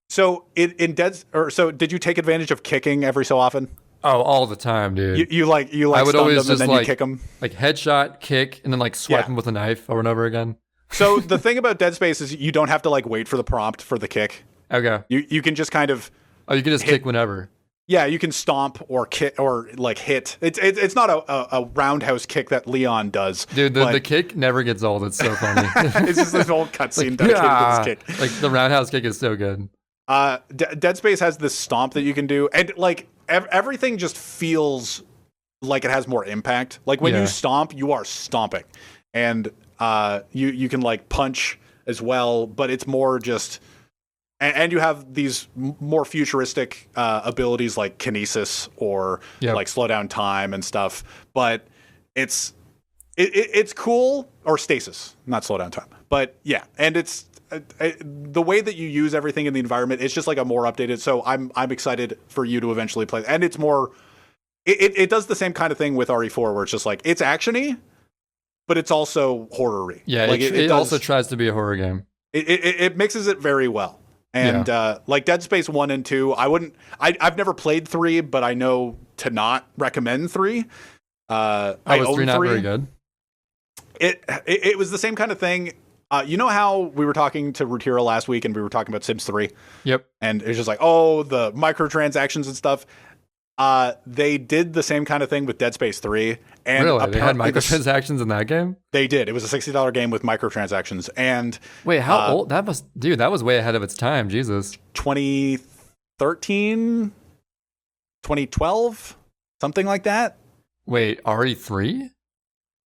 so did you take advantage of kicking every so often? Oh, all the time, dude. You like I would always just you kick them, like headshot, kick, and then like swipe them with a knife over and over again. So the thing about Dead Space is you don't have to like wait for the prompt for the kick. Okay. You can just kind of you can just kick whenever. Yeah, you can stomp or kick or like hit. It's not a roundhouse kick that Leon does. Dude, the kick never gets old. It's so funny. It's just this whole cutscene dedicated to this kick. Like the roundhouse kick is so good. Dead Space has this stomp that you can do, and like everything just feels like it has more impact. Like when you stomp, you are stomping, and you can like punch as well, but it's more just. And you have these more futuristic abilities like kinesis or like slow down time and stuff. But it's cool, or stasis, not slow down time. But yeah, and it's the way that you use everything in the environment. It's just like a more updated. So I'm excited for you to eventually play. And it's more. It does the same kind of thing with RE4, where it's just like it's actiony, but it's also horror-y. Yeah, like it also tries to be a horror game. It mixes it very well. And like Dead Space 1 and 2, I've never played 3, but I know to not recommend 3. Was 3 not very good? It was the same kind of thing. You know how we were talking to Rutiro last week and we were talking about Sims 3? Yep. And it's just like, oh, the microtransactions and stuff. They did the same kind of thing with Dead Space 3. And really? They had microtransactions in that game? They did. It was a $60 game with microtransactions. And wait, how old? That was way ahead of its time. Jesus. 2013? 2012? Something like that? Wait, RE3?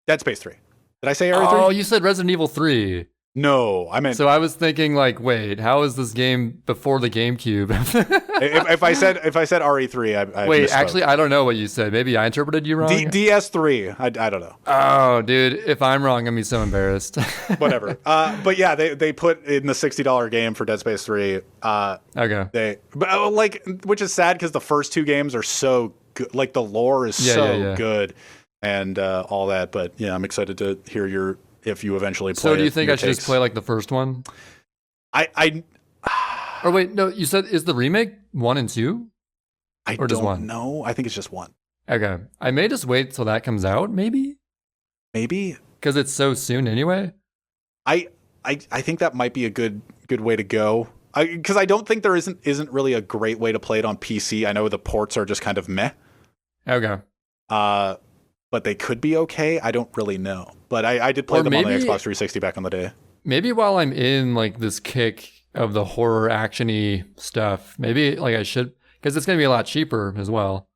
Dead Space 3. Did I say RE3? Oh, you said Resident Evil 3. No, I meant. So I was thinking, like, wait, how is this game before the GameCube? if I said RE3, I wait. misspoke. Actually, I don't know what you said. Maybe I interpreted you wrong. DS3. I don't know. Oh, dude, if I'm wrong, I'm gonna be so embarrassed. Whatever. But yeah, they put in the $60 game for Dead Space 3. Okay. Which is sad because the first two games are so good. Like the lore is so good and all that. But yeah, I'm excited to hear if you eventually play. So do you think I should just play like the first one? Or wait, no, you said is the remake 1 and 2? Or just 1? No, I think it's just 1. Okay. I may just wait till that comes out, maybe? Because it's so soon anyway? I think that might be a good way to go. Because I don't think there isn't really a great way to play it on PC. I know the ports are just kind of meh. Okay. But they could be okay. I don't really know. But I did play them on the Xbox 360 back in the day. Maybe while I'm in like this kick of the horror action-y stuff, maybe like I should, because it's going to be a lot cheaper as well.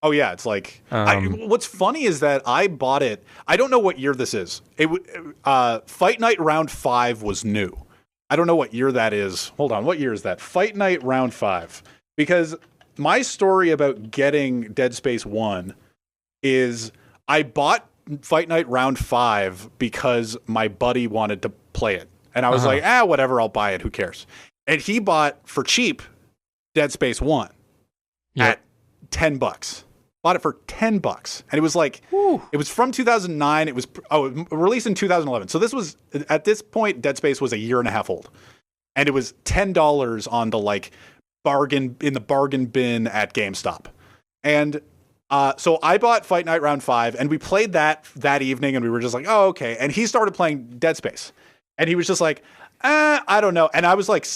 Oh yeah, it's like what's funny is that I bought it. I don't know what year this is. Fight Night Round 5 was new. I don't know what year that is. Hold on, what year is that? Fight Night Round 5. Because my story about getting Dead Space 1 is I bought Fight Night Round 5 because my buddy wanted to play it. And I was like, whatever, I'll buy it. Who cares? And he bought for cheap Dead Space 1 at $10. Bought it for $10. And it was like, it was from 2009. It was released in 2011. So this was, at this point, Dead Space was a year and a half old. And it was $10 on the like bargain bin at GameStop. And so I bought Fight Night Round 5 and we played that evening and we were just like, oh, okay. And he started playing Dead Space and he was just like, I don't know. And I was like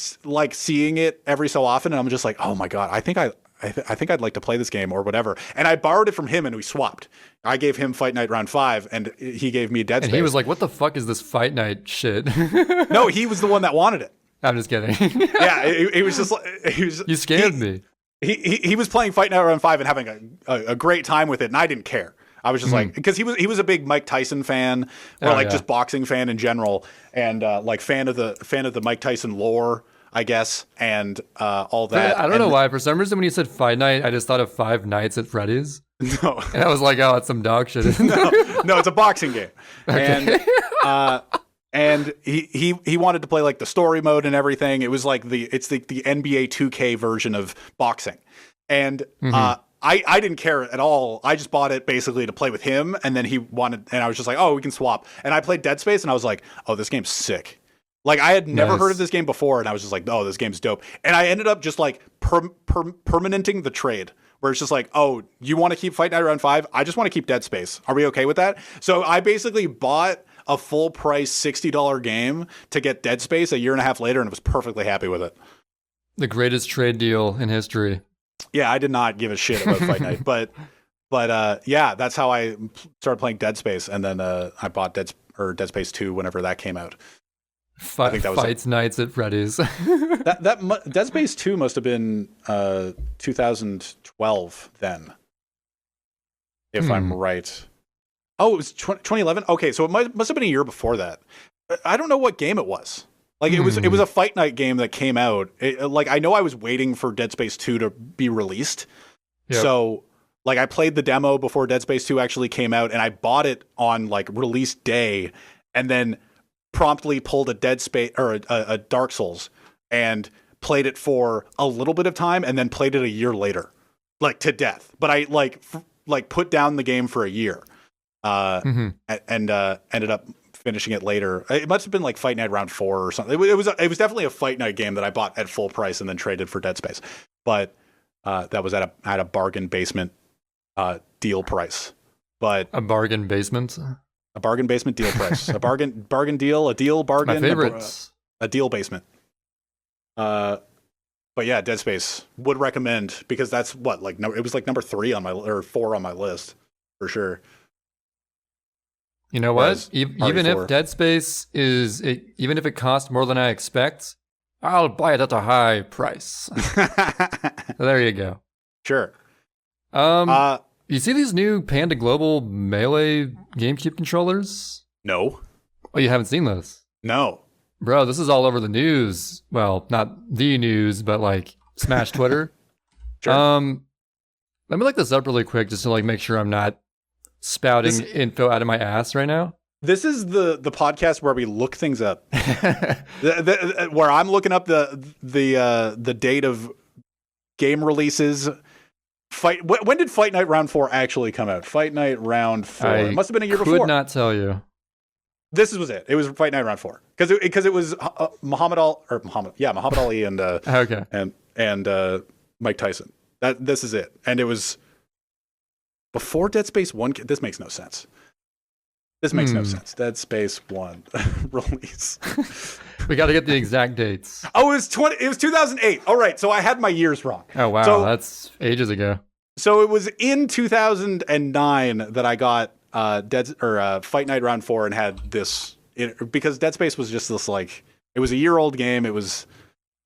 seeing it every so often. And I'm just like, oh my God, I think I'd like to play this game or whatever. And I borrowed it from him and we swapped. I gave him Fight Night Round 5 and he gave me Dead Space. And he was like, what the fuck is this Fight Night shit? No, he was the one that wanted it. I'm just kidding. Yeah, it was just like, you scared me. He was playing Fight Night Round 5 and having a great time with it, and I didn't care. I was just like, because he was a big Mike Tyson fan, or just boxing fan in general, and like fan of the Mike Tyson lore. I guess, and all that. I don't know why. For some reason, when you said Fight Night, I just thought of Five Nights at Freddy's. No. And I was like, oh, it's some dog shit. No, it's a boxing game. Okay. And he wanted to play like the story mode and everything. It was like the NBA 2K version of boxing. And I didn't care at all. I just bought it basically to play with him, and then he wanted, and I was just like, oh, we can swap. And I played Dead Space, and I was like, oh, this game's sick. Like, I had never heard of this game before, and I was just like, oh, this game's dope. And I ended up just like permanenting the trade, where it's just like, oh, you want to keep Fight Night Round 5? I just want to keep Dead Space. Are we okay with that? So I basically bought a full price $60 game to get Dead Space a year and a half later, and was perfectly happy with it. The greatest trade deal in history. Yeah, I did not give a shit about Fight Night, but yeah, that's how I started playing Dead Space, and then I bought Dead Space 2 whenever that came out. I think that was Fights Nights at Freddy's. Dead Space 2 must have been 2012 then, if I'm right. Oh, it was 2011. Okay, so it must have been a year before that. I don't know what game it was. Like it was a Fight Night game that came out. Like I know I was waiting for Dead Space 2 to be released. Yep. So like I played the demo before Dead Space 2 actually came out, and I bought it on like release day, and then promptly pulled a Dead Space or a Dark Souls and played it for a little bit of time, and then played it a year later, like to death. But I like put down the game for a year, and ended up finishing it later. It must have been like Fight Night Round 4 or something. It was definitely a Fight Night game that I bought at full price and then traded for Dead Space. But that was at a bargain basement deal price. But a bargain basement. A bargain basement deal price. A bargain deal, a deal bargain. My favorites. A deal basement. But yeah, Dead Space would recommend, because that's what, like, it was like number 3 on or 4 on my list for sure. You know what? Even if Dead Space even if it costs more than I expect, I'll buy it at a high price. There you go. Sure. You see these new Panda Global Melee GameCube controllers? No. Oh, you haven't seen this? No. Bro, this is all over the news. Well, not the news, but like Smash Twitter. Sure. Let me look this up really quick just to like make sure I'm not spouting info out of my ass right now. This is the podcast where we look things up. Where I'm looking up the date of game releases. When did Fight Night Round 4 actually come out? Fight Night Round 4. It must have been a year before. Could not tell you. This was it. It was Fight Night Round 4 because it was Muhammad Ali and okay, and Mike Tyson. This is it, and it was before Dead Space 1. This makes no sense. Dead Space 1 release. We got to get the exact dates. Oh, it was 2008. All right, so I had my years wrong. Oh wow, so, that's ages ago. So it was in 2009 that I got Fight Night Round 4 and had this, because Dead Space was just this, like, it was a year-old game. It was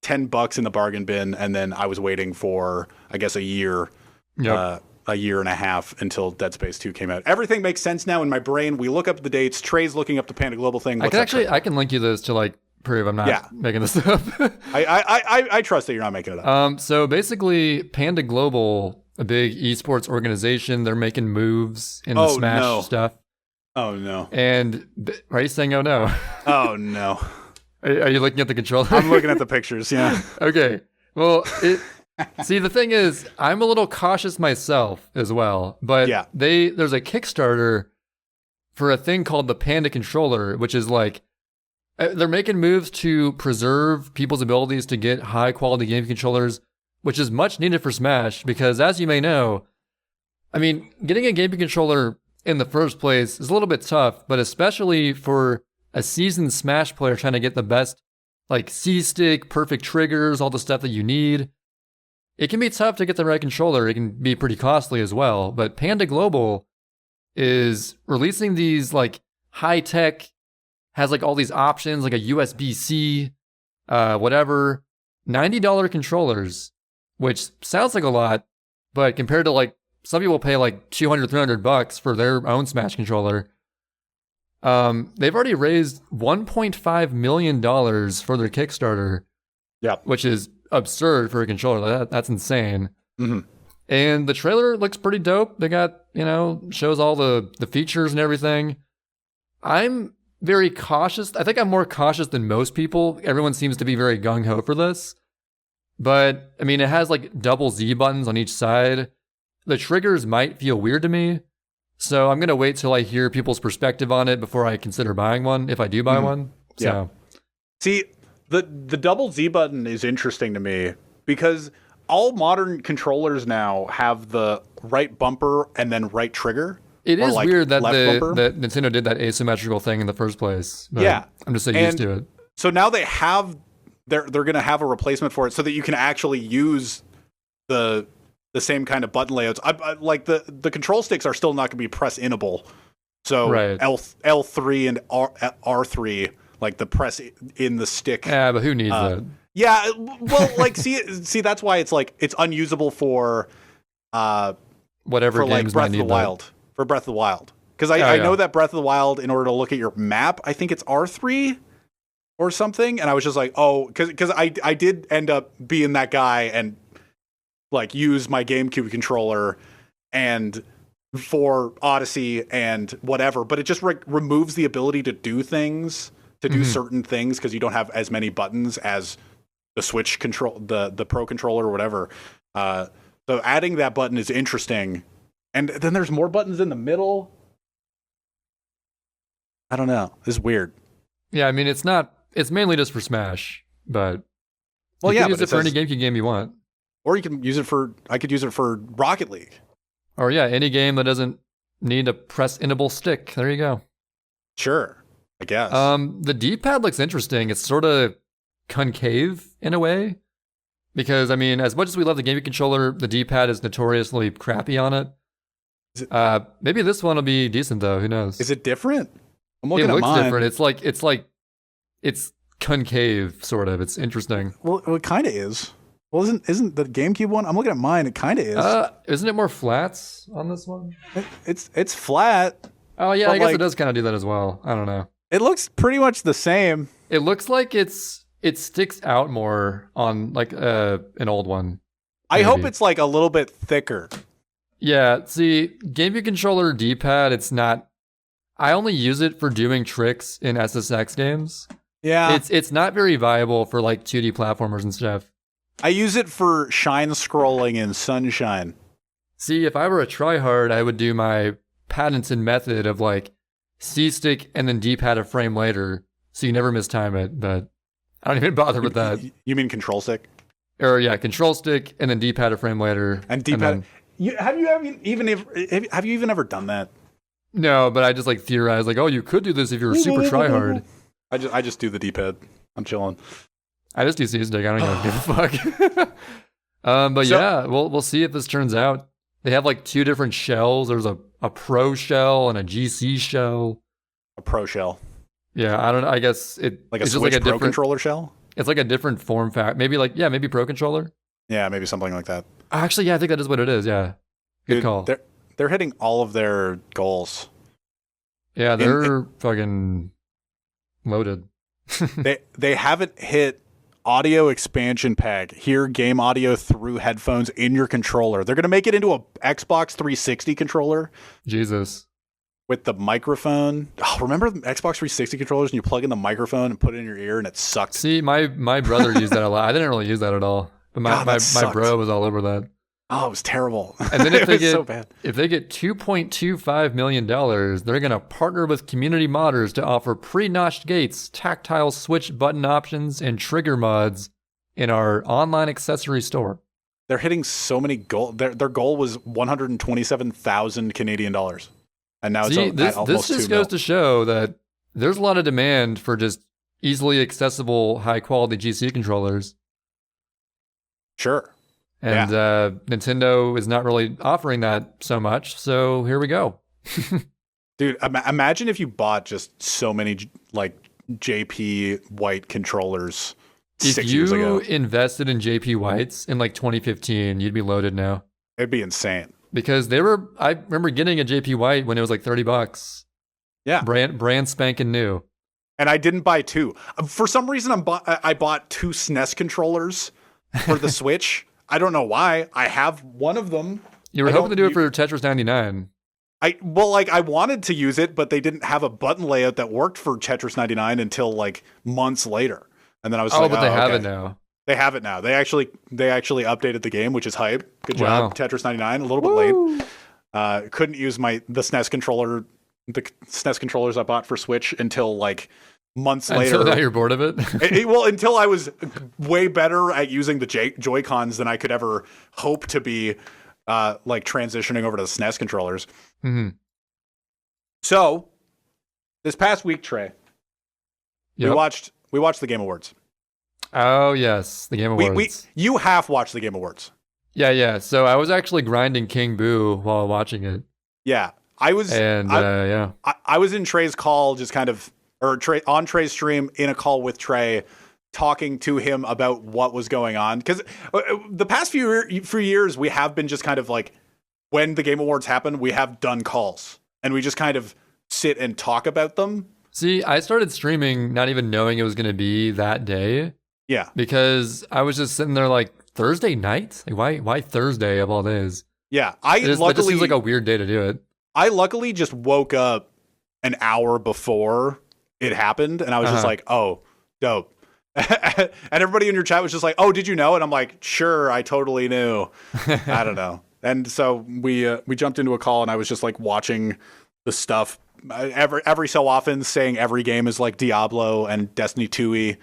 $10 in the bargain bin, and then I was waiting for, I guess, a year and a half until Dead Space 2 came out. Everything makes sense now in my brain. We look up the dates. Trey's looking up the Panda Global thing. I can link you those to like prove I'm not making this up. I trust that you're not making it up. So basically, Panda Global, a big esports organization, they're making moves in the Smash stuff. Oh no! And why are you saying oh no? Oh no! Are you looking at the controller? I'm looking at the pictures. Yeah. Okay. Well, see, the thing is, I'm a little cautious myself as well. But there's a Kickstarter for a thing called the Panda Controller, which is like, they're making moves to preserve people's abilities to get high quality game controllers, which is much needed for Smash, because as you may know, I mean, getting a gaming controller in the first place is a little bit tough, but especially for a seasoned Smash player trying to get the best, like C-stick, perfect triggers, all the stuff that you need. It can be tough to get the right controller. It can be pretty costly as well. But Panda Global is releasing these like high-tech, has like all these options, like a USB-C, whatever, $90 controllers, which sounds like a lot, but compared to like, some people pay like $200, $300 for their own Smash controller. They've already raised $1.5 million for their Kickstarter, Yeah. Which is absurd for a controller. That's insane. Mm-hmm. And the trailer looks pretty dope. They got, shows all the features and everything. I'm very cautious. I think I'm more cautious than most people. Everyone seems to be very gung-ho for this. But, I mean, it has like double Z buttons on each side. The triggers might feel weird to me. So I'm going to wait till I hear people's perspective on it before I consider buying one, if I do buy one. So. Yeah. See, the double Z button is interesting to me because all modern controllers now have the right bumper and then right trigger. It is weird that that Nintendo did that asymmetrical thing in the first place. Yeah. I'm just so used to it. So now they're going to have a replacement for it so that you can actually use the same kind of button layouts. Like the control sticks are still not going to be press-inable. So right. L3 and R3, like the press in the stick. Yeah, but who needs that? Yeah, well, like see, that's why it's like it's unusable for whatever for games like Breath of the need Wild. That. For Breath of the Wild, because I know that Breath of the Wild, in order to look at your map, I think it's R3 or something, and I was just like, oh, because I did end up being that guy and like use my GameCube controller and for Odyssey and whatever, but it just removes the ability to do things, to do certain things, because you don't have as many buttons as the Switch control, the Pro controller or whatever. So adding that button is interesting. And then there's more buttons in the middle. I don't know. This is weird. Yeah, I mean, it's mainly just for Smash, but you can use it for any GameCube game you want. Or you can use it I could use it for Rocket League. Or yeah, any game that doesn't need a press-inable stick. There you go. Sure, I guess. The D-pad looks interesting. It's sort of concave in a way. Because, I mean, as much as we love the GameCube controller, the D-pad is notoriously crappy on it. Maybe this one will be decent though. Who knows? Is it different? I'm looking at mine. It looks different. It's concave, sort of. It's interesting. Well, it kind of is. Well, isn't the GameCube one? I'm looking at mine. It kind of is. Isn't it more flats on this one? It's flat. Oh yeah, I guess it does kind of do that as well. I don't know. It looks pretty much the same. It looks like it sticks out more on like an old one. Maybe. I hope it's like a little bit thicker. Yeah, see, GameCube controller D-pad, it's not... I only use it for doing tricks in SSX games. Yeah. It's not very viable for like 2D platformers and stuff. I use it for shine scrolling in Sunshine. See, if I were a tryhard, I would do my patented method of like C-stick and then D-pad a frame later, so you never mistime it, but I don't even bother with that. You mean control stick? Or yeah, control stick and then D-pad a frame later. And D-pad... Have you even ever done that? No, but I just like theorize like, oh, you could do this if you're a super tryhard. I just do the D-pad. I'm chilling. I just do C-stick. I don't give a fuck. Yeah, we'll see if this turns out. They have like two different shells. There's a Pro shell and a GC shell. A Pro shell. Yeah, I don't know. I guess it's Switch just like a Pro different controller shell. It's like a different form factor. Maybe Pro controller. Yeah, maybe something like that. Actually, yeah, I think that is what it is. Yeah, good call. They're hitting all of their goals. Yeah, they're fucking loaded. they haven't hit audio expansion pack. Hear game audio through headphones in your controller. They're gonna make it into a Xbox 360 controller. Jesus. With the microphone. Oh, remember the Xbox 360 controllers and you plug in the microphone and put it in your ear and it sucked? See, my brother used that a lot. I didn't really use that at all. But my bro was all over that. Oh, it was terrible. And then so bad. If they get $2.25 million, they're going to partner with community modders to offer pre-notched gates, tactile switch button options, and trigger mods in our online accessory store. They're hitting so many goals. Their goal was 127,000 Canadian dollars. And now it's at almost this just goes to show that there's a lot of demand for just easily accessible, high-quality GC controllers. Sure. And Nintendo is not really offering that so much, so here we go. Dude, imagine if you bought just so many like JP White controllers 6 years ago. If you invested in JP Whites in like 2015, you'd be loaded now. It'd be insane. Because I remember getting a JP White when it was like $30. Yeah. Brand spanking new. And I didn't buy 2. For some reason, I bought 2 SNES controllers for the Switch. I don't know why. I have one of them. You were hoping to do it for Tetris 99. I wanted to use it, but they didn't have a button layout that worked for Tetris 99 until like months later. And then I was like, but they have it now. They have it now. They actually updated the game, which is hype. Good job, Tetris 99. A little bit late. Couldn't use the SNES controller, the SNES controllers I bought for Switch until like months later. Until now you're bored of it? Until I was way better at using the Joy-Cons than I could ever hope to be, like transitioning over to the SNES controllers. Mm-hmm. So, this past week, Trey, we watched the Game Awards. Oh, yes, the Game Awards. You half watched the Game Awards. Yeah. So I was actually grinding King Boo while watching it. Yeah, I was. And I was in Trey's call, just kind of, on Trey's stream in a call with Trey, talking to him about what was going on. Because the past few years, we have been just kind of like, when the Game Awards happen, we have done calls. And we just kind of sit and talk about them. See, I started streaming not even knowing it was going to be that day. Yeah. Because I was just sitting there like, Thursday night? Like, why Thursday of all days? Yeah. That just seems like a weird day to do it. I luckily just woke up an hour before it happened. And I was just like, oh, dope. And everybody in your chat was just like, oh, did you know? And I'm like, sure, I totally knew. I don't know. And so we jumped into a call, and I was just like watching the stuff every so often, saying every game is like Diablo and Destiny 2-y.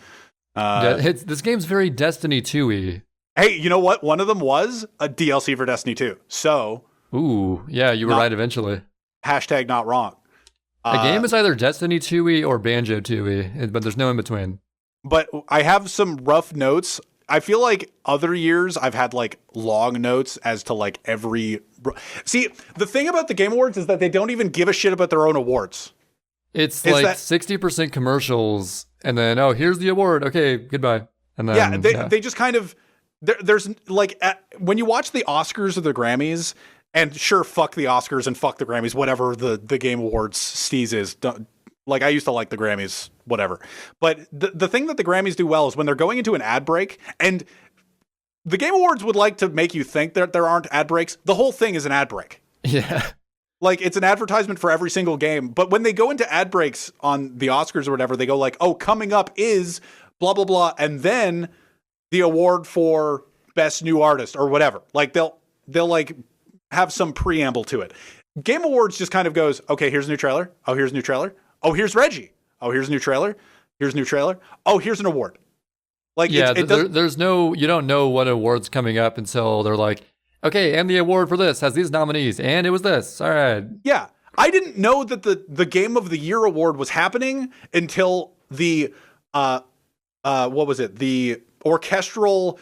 This game's very Destiny 2-y. Hey, you know what? One of them was a DLC for Destiny 2. So, ooh, yeah, you were right eventually. Hashtag not wrong. The game is either Destiny 2-y or Banjo 2-y, but there's no in between. But I have some rough notes. I feel like other years I've had like long notes as to like every. See, the thing about the Game Awards is that they don't even give a shit about their own awards. It's like 60% commercials, and then here's the award. Okay, goodbye. And then they just kind of there's like when you watch the Oscars or the Grammys, and sure, fuck the Oscars and fuck the Grammys, whatever the Game Awards steez is. Like, I used to like the Grammys, whatever. But the thing that the Grammys do well is when they're going into an ad break, and the Game Awards would like to make you think that there aren't ad breaks. The whole thing is an ad break. Yeah. Like, it's an advertisement for every single game. But when they go into ad breaks on the Oscars or whatever, they go like, oh, coming up is blah, blah, blah. And then the award for best new artist or whatever. Like, they'll like have some preamble to it. Game Awards just kind of goes, okay, here's a new trailer. Oh, here's a new trailer. Oh, here's Reggie. Oh, here's a new trailer. Here's a new trailer. Oh, here's an award. Like, yeah, there's no, you don't know what award's coming up until they're like, okay, and the award for this has these nominees, and it was this. All right. Yeah, I didn't know that the Game of the Year award was happening until the what was it? The orchestral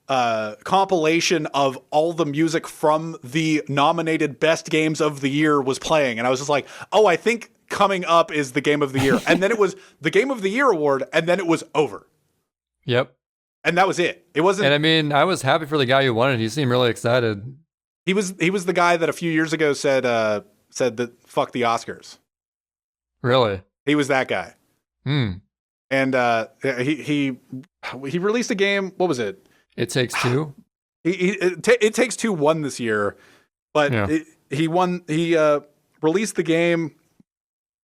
compilation of all the music from the nominated best games of the year was playing, and I was just like, oh, I think coming up is the Game of the Year. And then it was the Game of the Year award, and then it was over. Yep. And that was it. It wasn't. And I mean, I was happy for the guy who won it. He seemed really excited. He was the guy that a few years ago said that fuck the Oscars. Really? He was that guy. And he released a game. What was it? It Takes Two. It Takes Two won this year, but he won. He released the game.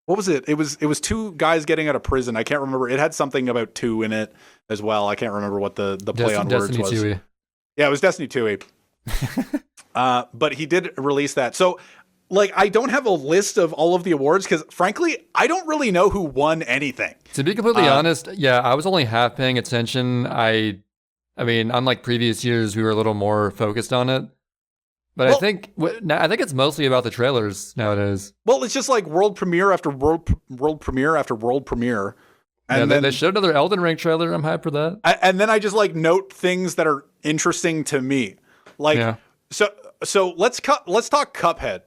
What was it? It was two guys getting out of prison. I can't remember. It had something about two in it as well. I can't remember what the play on words was. 2-y. Yeah, it was Destiny 2-y. But he did release that. So, like, I don't have a list of all of the awards because, frankly, I don't really know who won anything. To be completely honest, I was only half paying attention. I mean, unlike previous years, we were a little more focused on it. But I think it's mostly about the trailers nowadays. Well, it's just like world premiere after world premiere after world premiere. And then they showed another Elden Ring trailer. I'm hyped for that. And then I just like note things that are interesting to me. Like, so let's talk Cuphead.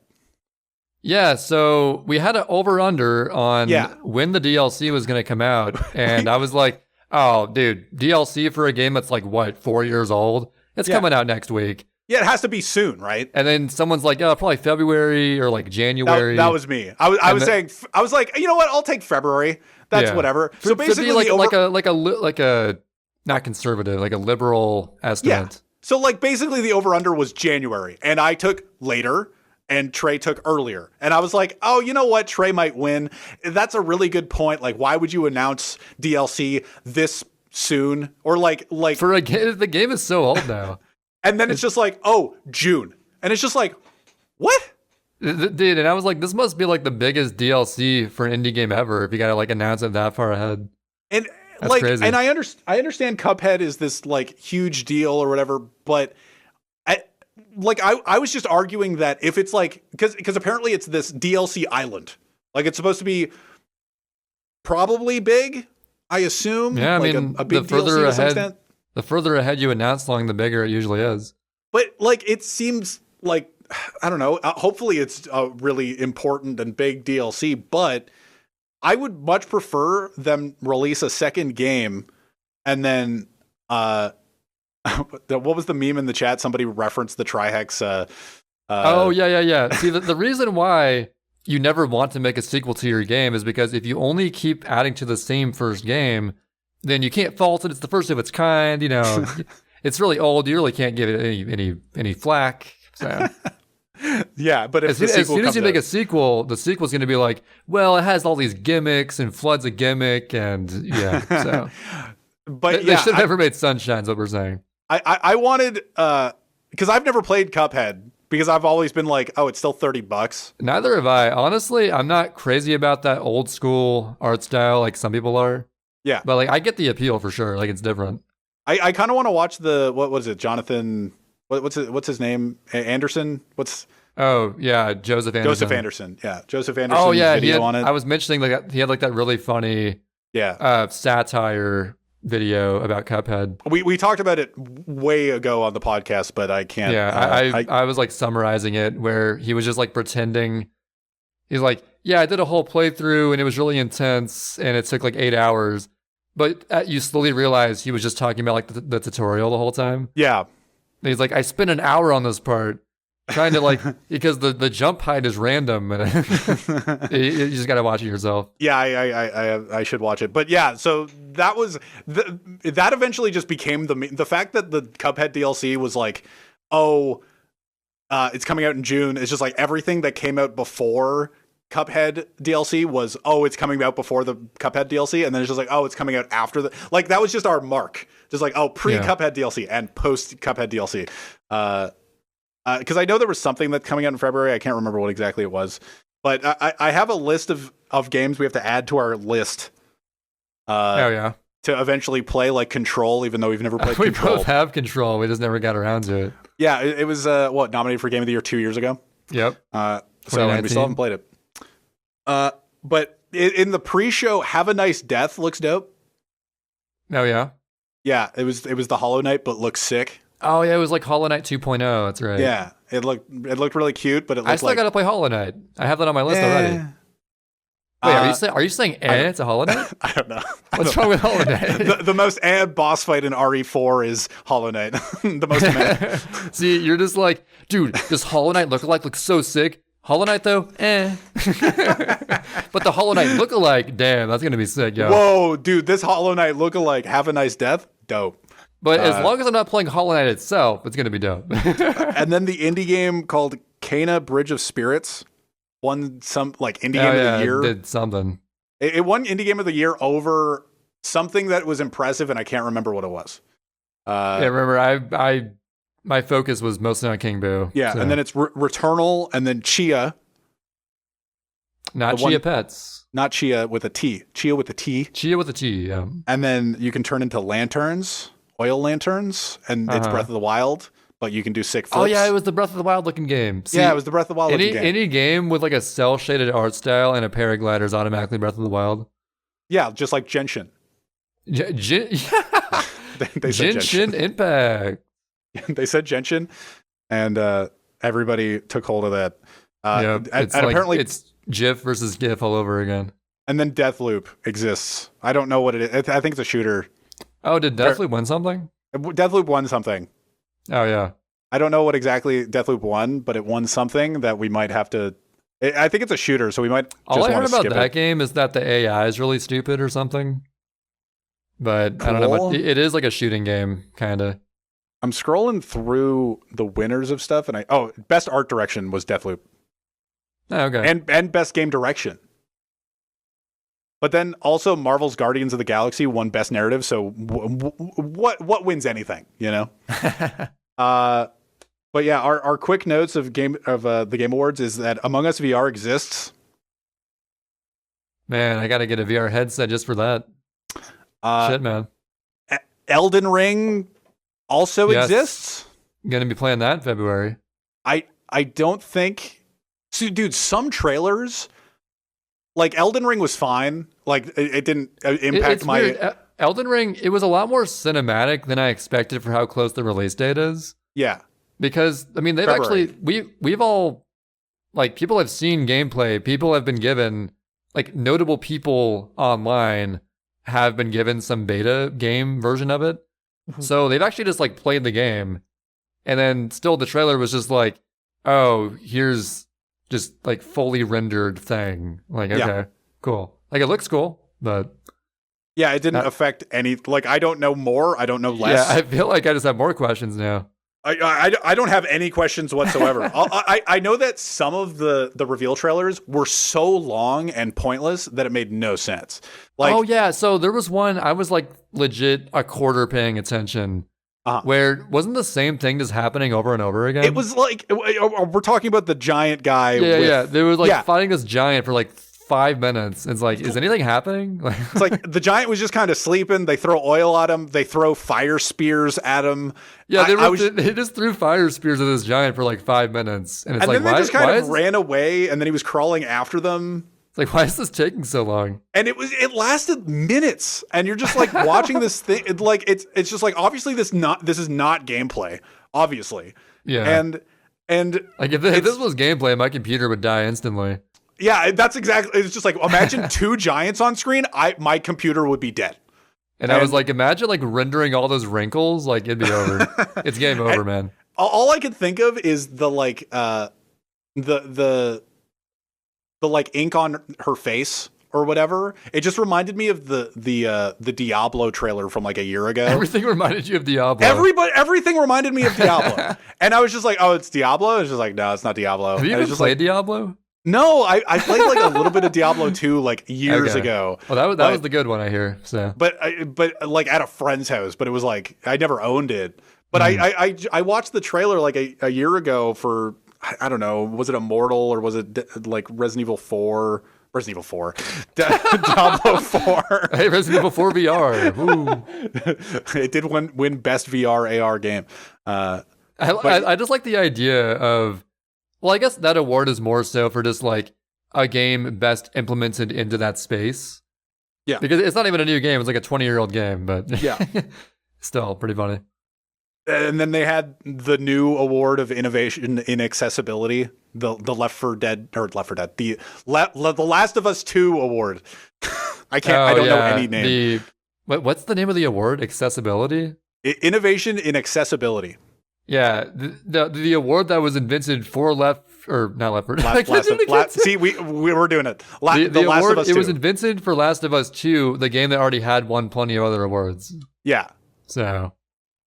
Yeah, so we had an over-under on when the DLC was going to come out. And I was like, oh, dude, DLC for a game that's like, what, 4 years old? It's coming out next week. Yeah, it has to be soon, right? And then someone's like, oh, probably February or like January. That was me. I was saying, I was like, you know what? I'll take February. That's whatever. So basically, like a not conservative, like a liberal estimate. Yeah. So like basically the over-under was January, and I took later, and Trey took earlier. And I was like, oh, you know what? Trey might win. That's a really good point. Like, why would you announce DLC this soon? Or like for a game, the game is so old now. And then it's just like, oh, June. And it's just like, what? Dude, and I was like, this must be like the biggest DLC for an indie game ever if you gotta like announce it that far ahead. And that's like, crazy. and I understand Cuphead is this like huge deal or whatever, but I was just arguing that if it's like, because apparently it's this DLC island, like it's supposed to be probably big, I assume. Yeah, I like mean, a big DLC to some extent. The further ahead you announce something, the bigger it usually is. But like, it seems like, I don't know, hopefully it's a really important and big DLC, but I would much prefer them release a second game and then, what was the meme in the chat? Somebody referenced the Trihex. Oh, yeah. See, the reason why you never want to make a sequel to your game is because if you only keep adding to the same first game, then you can't fault it. It's the first of its kind. You know, it's really old. You really can't give it any flack. So. Yeah, but as soon as you make a sequel, the sequel's going to be like, well, it has all these gimmicks and Flood's a gimmick, and yeah. So, but they should have never made Sunshine. Is what we're saying. I wanted because I've never played Cuphead because I've always been like, oh, it's still $30. Neither have I. Honestly, I'm not crazy about that old school art style like some people are. Yeah. But like I get the appeal for sure. Like it's different. I kind of want to watch the what is it? Jonathan what's his name? Anderson? Oh, yeah, Joseph Anderson. Joseph Anderson. Yeah. Joseph Anderson. Oh yeah, video on it. I was mentioning like he had like that really funny satire video about Cuphead. We talked about it way ago on the podcast, but I can't. Yeah, I was like summarizing it where he was just like pretending. He's like, yeah, I did a whole playthrough and it was really intense and it took like 8 hours. But you slowly realize he was just talking about like the tutorial the whole time. Yeah. And he's like, I spent an hour on this part trying to like, because the jump height is random and you just got to watch it yourself. Yeah, I should watch it. But yeah, so that was, that eventually just became the fact that the Cuphead DLC was like, oh, it's coming out in June. It's just like everything that came out before Cuphead DLC was, oh, it's coming out before the Cuphead DLC, and then it's just like, oh, it's coming out after the, like that was just our mark, just like, oh, pre-Cuphead DLC and post-Cuphead DLC. Because I know there was something that's coming out in February. I can't remember what exactly it was, but I have a list of games we have to add to our list. To eventually play, like Control, even though we've never played Control. We both have Control. We just never got around to it. Yeah, it was nominated for Game of the Year 2 years ago. Yep. So and we still haven't played it. But in the pre-show, Have a Nice Death looks dope. Oh yeah. Yeah, it was the Hollow Knight, but looks sick. Oh yeah, it was like Hollow Knight 2.0. That's right. Yeah, it looked really cute, but I still got to play Hollow Knight. I have that on my list already. Wait, are you saying it's a Hollow Knight? I don't know. What's wrong with Hollow Knight? the most boss fight in RE4 is Hollow Knight. The most. See, you're just like, dude, this Hollow Knight lookalike looks so sick. Hollow Knight though, But the Hollow Knight lookalike, damn, that's gonna be sick, yo. Whoa, dude, this Hollow Knight lookalike, Have a Nice Death, dope. But as long as I'm not playing Hollow Knight itself, it's gonna be dope. And then the indie game called Kena Bridge of Spirits won some like indie game of the year. It did something. It won indie game of the year over something that was impressive, and I can't remember what it was. Remember, my focus was mostly on King Boo. Yeah, so. And then it's Returnal, and then Chia. Not Chia Pets. Not Chia with a T. Chia with a T. Chia with a T, yeah. And then you can turn into lanterns, oil lanterns, and it's Breath of the Wild, but you can do sick flips. Oh yeah, it was the Breath of the Wild looking game. See, yeah, it was the Breath of the Wild looking game. Any game with like a cel-shaded art style and a paraglider is automatically Breath of the Wild. Yeah, just like Genshin. They said Genshin Impact. They said Genshin, and everybody took hold of that. And apparently it's GIF versus GIF all over again. And then Deathloop exists. I don't know what it is. I think it's a shooter. Oh, did Deathloop win something? Deathloop won something. Oh yeah. I don't know what exactly Deathloop won, but it won something that we might have to. I think it's a shooter, so we might. All I heard about skip that it. game is that the AI is really stupid or something. But Cool. I don't know. But it is like a shooting game, kind of. I'm scrolling through the winners of stuff, and best art direction was Deathloop, Oh, okay. and best game direction. But then also Marvel's Guardians of the Galaxy won best narrative. So what wins anything, you know? But yeah, our quick notes of the Game Awards is that Among Us VR exists. Man, I got to get a VR headset just for that. Shit, man. Elden Ring also exists. I'm gonna be playing that in February. I don't think. So, dude, some trailers, like Elden Ring was fine. Like it didn't impact it's my. Weird. Elden Ring, it was a lot more cinematic than I expected for how close the release date is. Yeah. Because I mean, they've February. actually we've all, like, people have seen gameplay. People have been given, like, notable people online have been given some beta game version of it. So they've actually just, like, played the game. And then still the trailer was just like, oh, here's just, like, fully rendered thing. Like, okay, cool. Like, it looks cool, but yeah, it didn't affect any. Like, I don't know more. I don't know less. Yeah, I feel like I just have more questions now. I don't have any questions whatsoever. I know that some of the reveal trailers were so long and pointless that it made no sense. Like, oh yeah, so there was one I was like legit a quarter paying attention, where wasn't the same thing just happening over and over again? It was like we're talking about the giant guy. Yeah. They were like fighting this giant for like 5 minutes. It's like, is anything happening? It's like the giant was just kind of sleeping. They throw oil at him. They throw fire spears at him. Yeah, they just threw fire spears at this giant for like 5 minutes, and it's and like, then they just kind of why ran away, and then he was crawling after them. It's like, why is this taking so long? And it lasted minutes, and you're just like watching this thing. It's just like, obviously this is not gameplay, obviously. Yeah, and like if this was gameplay, my computer would die instantly. Yeah, that's exactly. It's just like, imagine two giants on screen. My computer would be dead. And I was like, imagine like rendering all those wrinkles. Like, it'd be over. It's game over, man. All I could think of is the like the like ink on her face or whatever. It just reminded me of the Diablo trailer from like a year ago. Everything reminded you of Diablo. Everything reminded me of Diablo. And I was just like, oh, it's Diablo. It's just like, no, it's not Diablo. Have you even played Diablo? No, I played like a little bit of Diablo 2 like years ago. Well, that was the good one, I hear. So, but like at a friend's house. But it was like, I never owned it. But I watched the trailer like a year ago for, I don't know, was it Immortal or was it like Resident Evil 4? Resident Evil 4. Diablo 4. Hey, Resident Evil 4 VR. It did win best VR AR game. I just like the idea of. Well, I guess that award is more so for just like a game best implemented into that space. Yeah. Because it's not even a new game. It's like a 20-year-old game, but yeah, still pretty funny. And then they had the new award of innovation in accessibility, the Left 4 Dead, the Last of Us 2 award. I don't know any name. What's the name of the award? Accessibility? Innovation in accessibility. Yeah, the award that was invented for See, we were doing it. The Last award, of Us 2. It was invented for Last of Us 2, the game that already had won plenty of other awards. Yeah. So,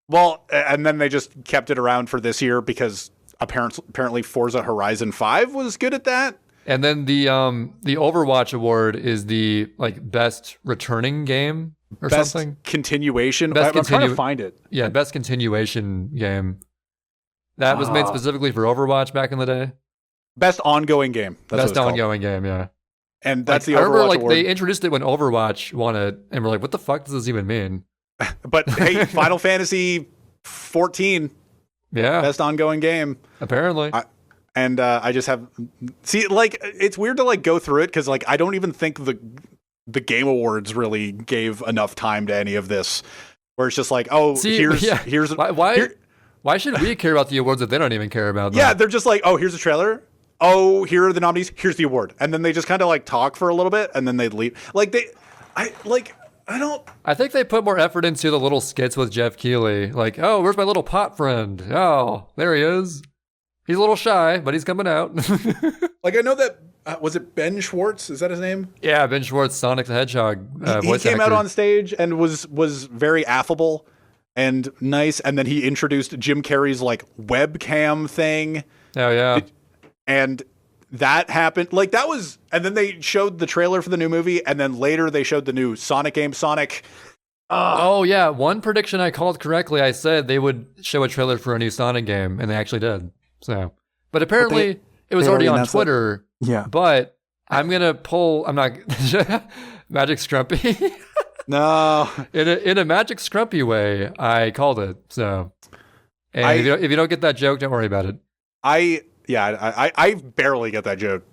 well, and then they just kept it around for this year because apparently Forza Horizon 5 was good at that. And then the Overwatch award is the like best returning game or best something. Continuation. I'm trying to find it. Yeah, best continuation game. That was made specifically for Overwatch back in the day. Best ongoing game. That's best ongoing game, yeah. And that's like, the Overwatch I remember, like, award. they introduced it when Overwatch won it, and we're like, what the fuck does this even mean? But hey, Final Fantasy 14. Yeah. Best ongoing game. Apparently. I just have like, it's weird to like go through it because like I don't even think the Game Awards really gave enough time to any of this, where it's just like, oh, here's why should we care about the awards if they don't even care about them? Yeah, they're just like, oh, here's a trailer. Oh, here are the nominees. Here's the award, and then they just kind of like talk for a little bit, and then they leave. Like I think they put more effort into the little skits with Jeff Keighley. Like, oh, where's my little pot friend? Oh, there he is. He's a little shy, but he's coming out. Like, I know that, was it Ben Schwartz? Is that his name? Yeah, Ben Schwartz, Sonic the Hedgehog he came out on stage and was very affable and nice. And then he introduced Jim Carrey's, like, webcam thing. Oh, yeah. And that happened. Like, that was... And then they showed the trailer for the new movie, and then later they showed the new Sonic game, Sonic... Oh, yeah. One prediction I called correctly, I said they would show a trailer for a new Sonic game, and they actually did. So, but apparently it was already on Twitter. Yeah. But I'm going to pull... I'm not... Magic Scrumpy? No. In a Magic Scrumpy way, I called it. So, and if you don't get that joke, don't worry about it. I barely get that joke.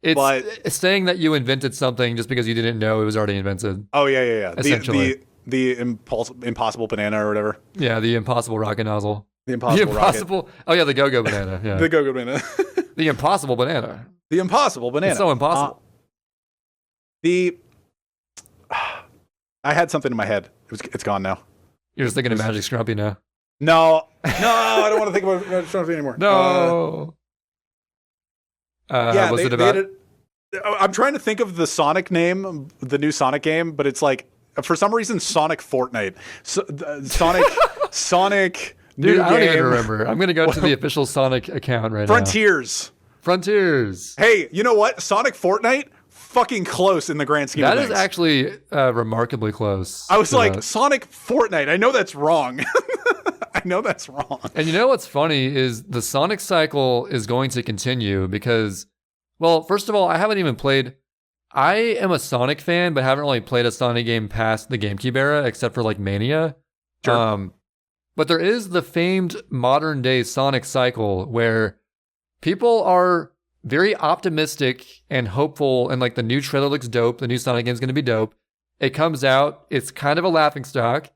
It's saying that you invented something just because you didn't know it was already invented. Oh, yeah. Essentially. The impossible banana or whatever. Yeah, the impossible rocket nozzle. The impossible rocket. Oh, yeah, the go-go banana. Yeah. The go-go banana. The impossible banana. The impossible banana. It's so impossible. I had something in my head. It's gone now. You're just thinking of Magic Scrumpy now. No, I don't want to think about Magic Scrumpy anymore. No. Was it about? I'm trying to think of the Sonic name, the new Sonic game, but it's like, for some reason, Sonic Fortnite. Sonic. Dude, I don't game. even remember. I'm going to go to the official Sonic account right Frontiers. now. Frontiers. Hey, you know what? Sonic Fortnite, fucking close in the grand scheme of things. That is actually remarkably close. I was like, that. Sonic Fortnite. I know that's wrong. I know that's wrong. And you know what's funny is the Sonic cycle is going to continue because, well, first of all, I haven't even played... I am a Sonic fan, but haven't really played a Sonic game past the GameCube era, except for like Mania. Sure. But there is the famed modern day Sonic cycle where people are very optimistic and hopeful, and like the new trailer looks dope. The new Sonic game is going to be dope. It comes out. It's kind of a laughingstock.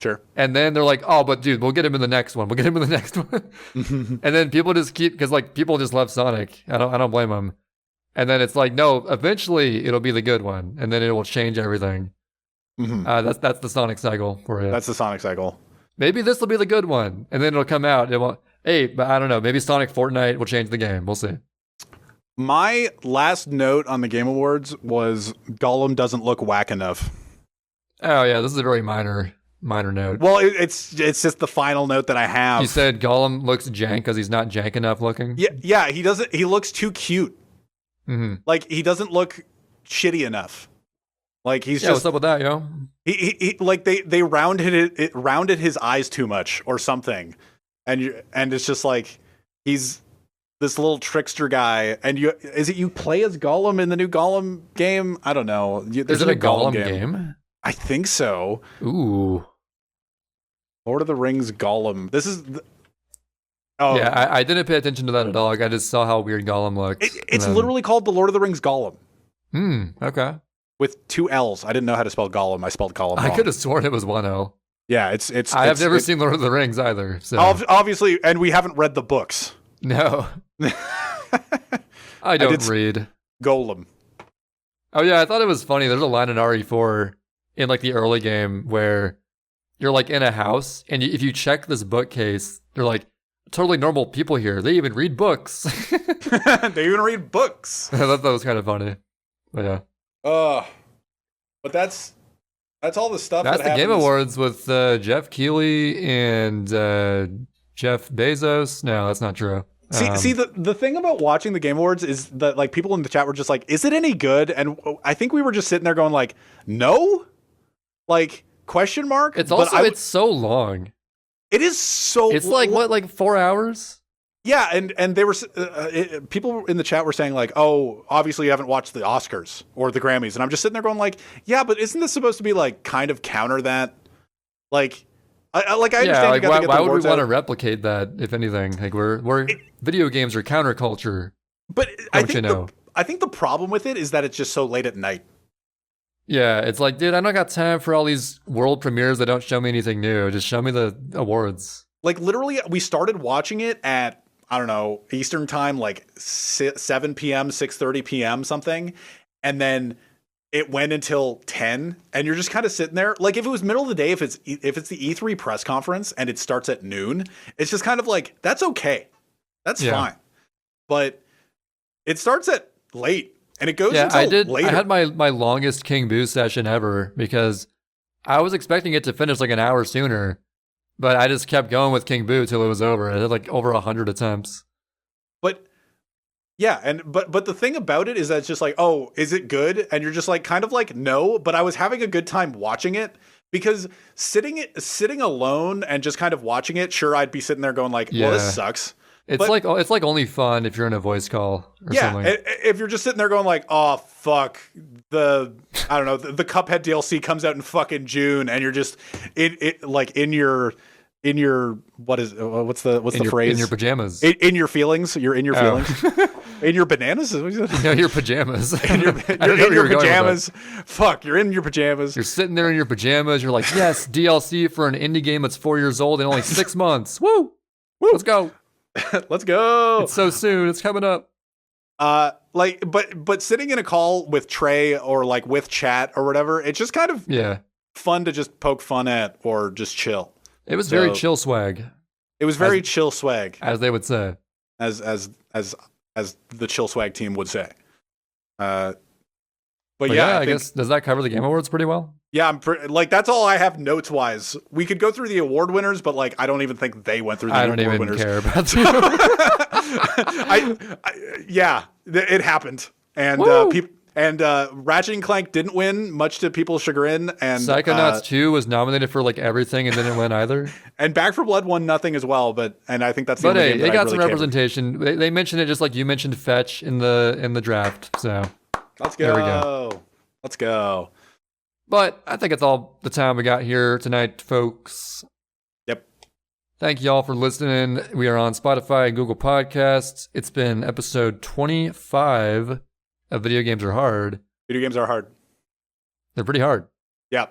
Sure. And then they're like, oh, but dude, we'll get him in the next one. We'll get him in the next one. And then people just keep, because like people just love Sonic. I don't blame them. And then it's like, no, eventually it'll be the good one. And then it will change everything. Mm-hmm. That's the Sonic cycle for you. That's the Sonic cycle. Maybe this will be the good one. And then it'll come out. It won't. Hey, but I don't know. Maybe Sonic Fortnite will change the game. We'll see. My last note on the Game Awards was Gollum doesn't look whack enough. Oh, yeah. This is a very minor note. Well, it's just the final note that I have. You said Gollum looks jank because he's not jank enough looking? Yeah, he doesn't. He looks too cute. Mm-hmm. Like, he doesn't look shitty enough. Like, he's just... what's up with that, yo? He like, they rounded his eyes too much or something. And it's just like, he's this little trickster guy. And you play as Gollum in the new Gollum game? I don't know. Is it a Gollum game? I think so. Ooh. Lord of the Rings Gollum. This is... Yeah, I didn't pay attention to that at all. I just saw how weird Gollum looked. It's literally called the Lord of the Rings Gollum. Okay. With 2 L's. I didn't know how to spell Gollum. I spelled Gollum wrong. I could have sworn it was 1 L. Yeah, it's. I have never seen Lord of the Rings either. So. Obviously, and we haven't read the books. No. I don't read. Golem. Oh yeah, I thought it was funny. There's a line in RE4 in like the early game where you're like in a house, and if you check this bookcase, they're like totally normal people here. They even read books. They even read books. I thought that was kind of funny. But yeah. But that's all the stuff. That's the Game Awards with Jeff Keighley and Jeff Bezos. No, that's not true. See, the thing about watching the Game Awards is that like people in the chat were just like, "Is it any good?" And I think we were just sitting there going like, "No," like question mark. It's also it's so long. It is so. It's like what, like 4 hours? Yeah, and they were people in the chat were saying like, "Oh, obviously you haven't watched the Oscars or the Grammys," and I'm just sitting there going like, "Yeah, but isn't this supposed to be like kind of counter that?" Like, I understand. Like, you got to get why the would we awards want out. to replicate that? If anything, like video games are counterculture. But I think the problem with it is that it's just so late at night. Yeah, it's like, dude, I don't got time for all these world premieres that don't show me anything new. Just show me the awards. Like, literally, we started watching it at, I don't know, Eastern time, like 7 p.m., 6:30 p.m., something. And then it went until 10 and you're just kind of sitting there. Like if it was middle of the day, if it's the E3 press conference and it starts at noon, it's just kind of like, that's okay. That's fine. But it starts at late and it goes until later. I had my longest King Boo session ever because I was expecting it to finish like an hour sooner, but I just kept going with King Boo till it was over. I had like over 100 attempts. But yeah, but the thing about it is that it's just like, oh, is it good? And you're just like, kind of like, no, but I was having a good time watching it because sitting alone and just kind of watching it, sure, I'd be sitting there going like, well, this sucks. It's like only fun if you're in a voice call or something. Yeah, if you're just sitting there going like, oh, fuck, the Cuphead DLC comes out in fucking June and you're just in your what's the phrase? In your pajamas. In your feelings. You're in your feelings. In your bananas? No, your pajamas. You're in your pajamas. Fuck, you're in your pajamas. You're sitting there in your pajamas. You're like, yes, DLC for an indie game that's 4 years old in only 6 months. Woo! Let's go. Let's go. It's so soon. It's coming up. But sitting in a call with Trey or like with chat or whatever, it's just kind of fun to just poke fun at or just chill. It was very chill swag. It was very chill swag, as they would say, as the chill swag team would say. But I guess does that cover the Game Awards pretty well? Yeah, that's all I have notes wise. We could go through the award winners, but like I don't even think they went through the award winners. I don't even care about it happened, and Ratchet and Clank didn't win, much to people's chagrin. And Psychonauts 2 was nominated for like everything and didn't win either. And Back 4 Blood won nothing as well, and I think that's the only game they got really some representation. They mentioned it just like you mentioned Fetch in the draft. So let's go. There we go. Let's go. But I think it's all the time we got here tonight, folks. Yep. Thank you all for listening. We are on Spotify and Google Podcasts. It's been episode 25 of Video Games Are Hard. Video games are hard. They're pretty hard. Yeah.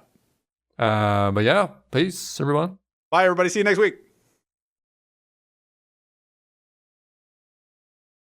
But yeah, peace, everyone. Bye, everybody. See you next week.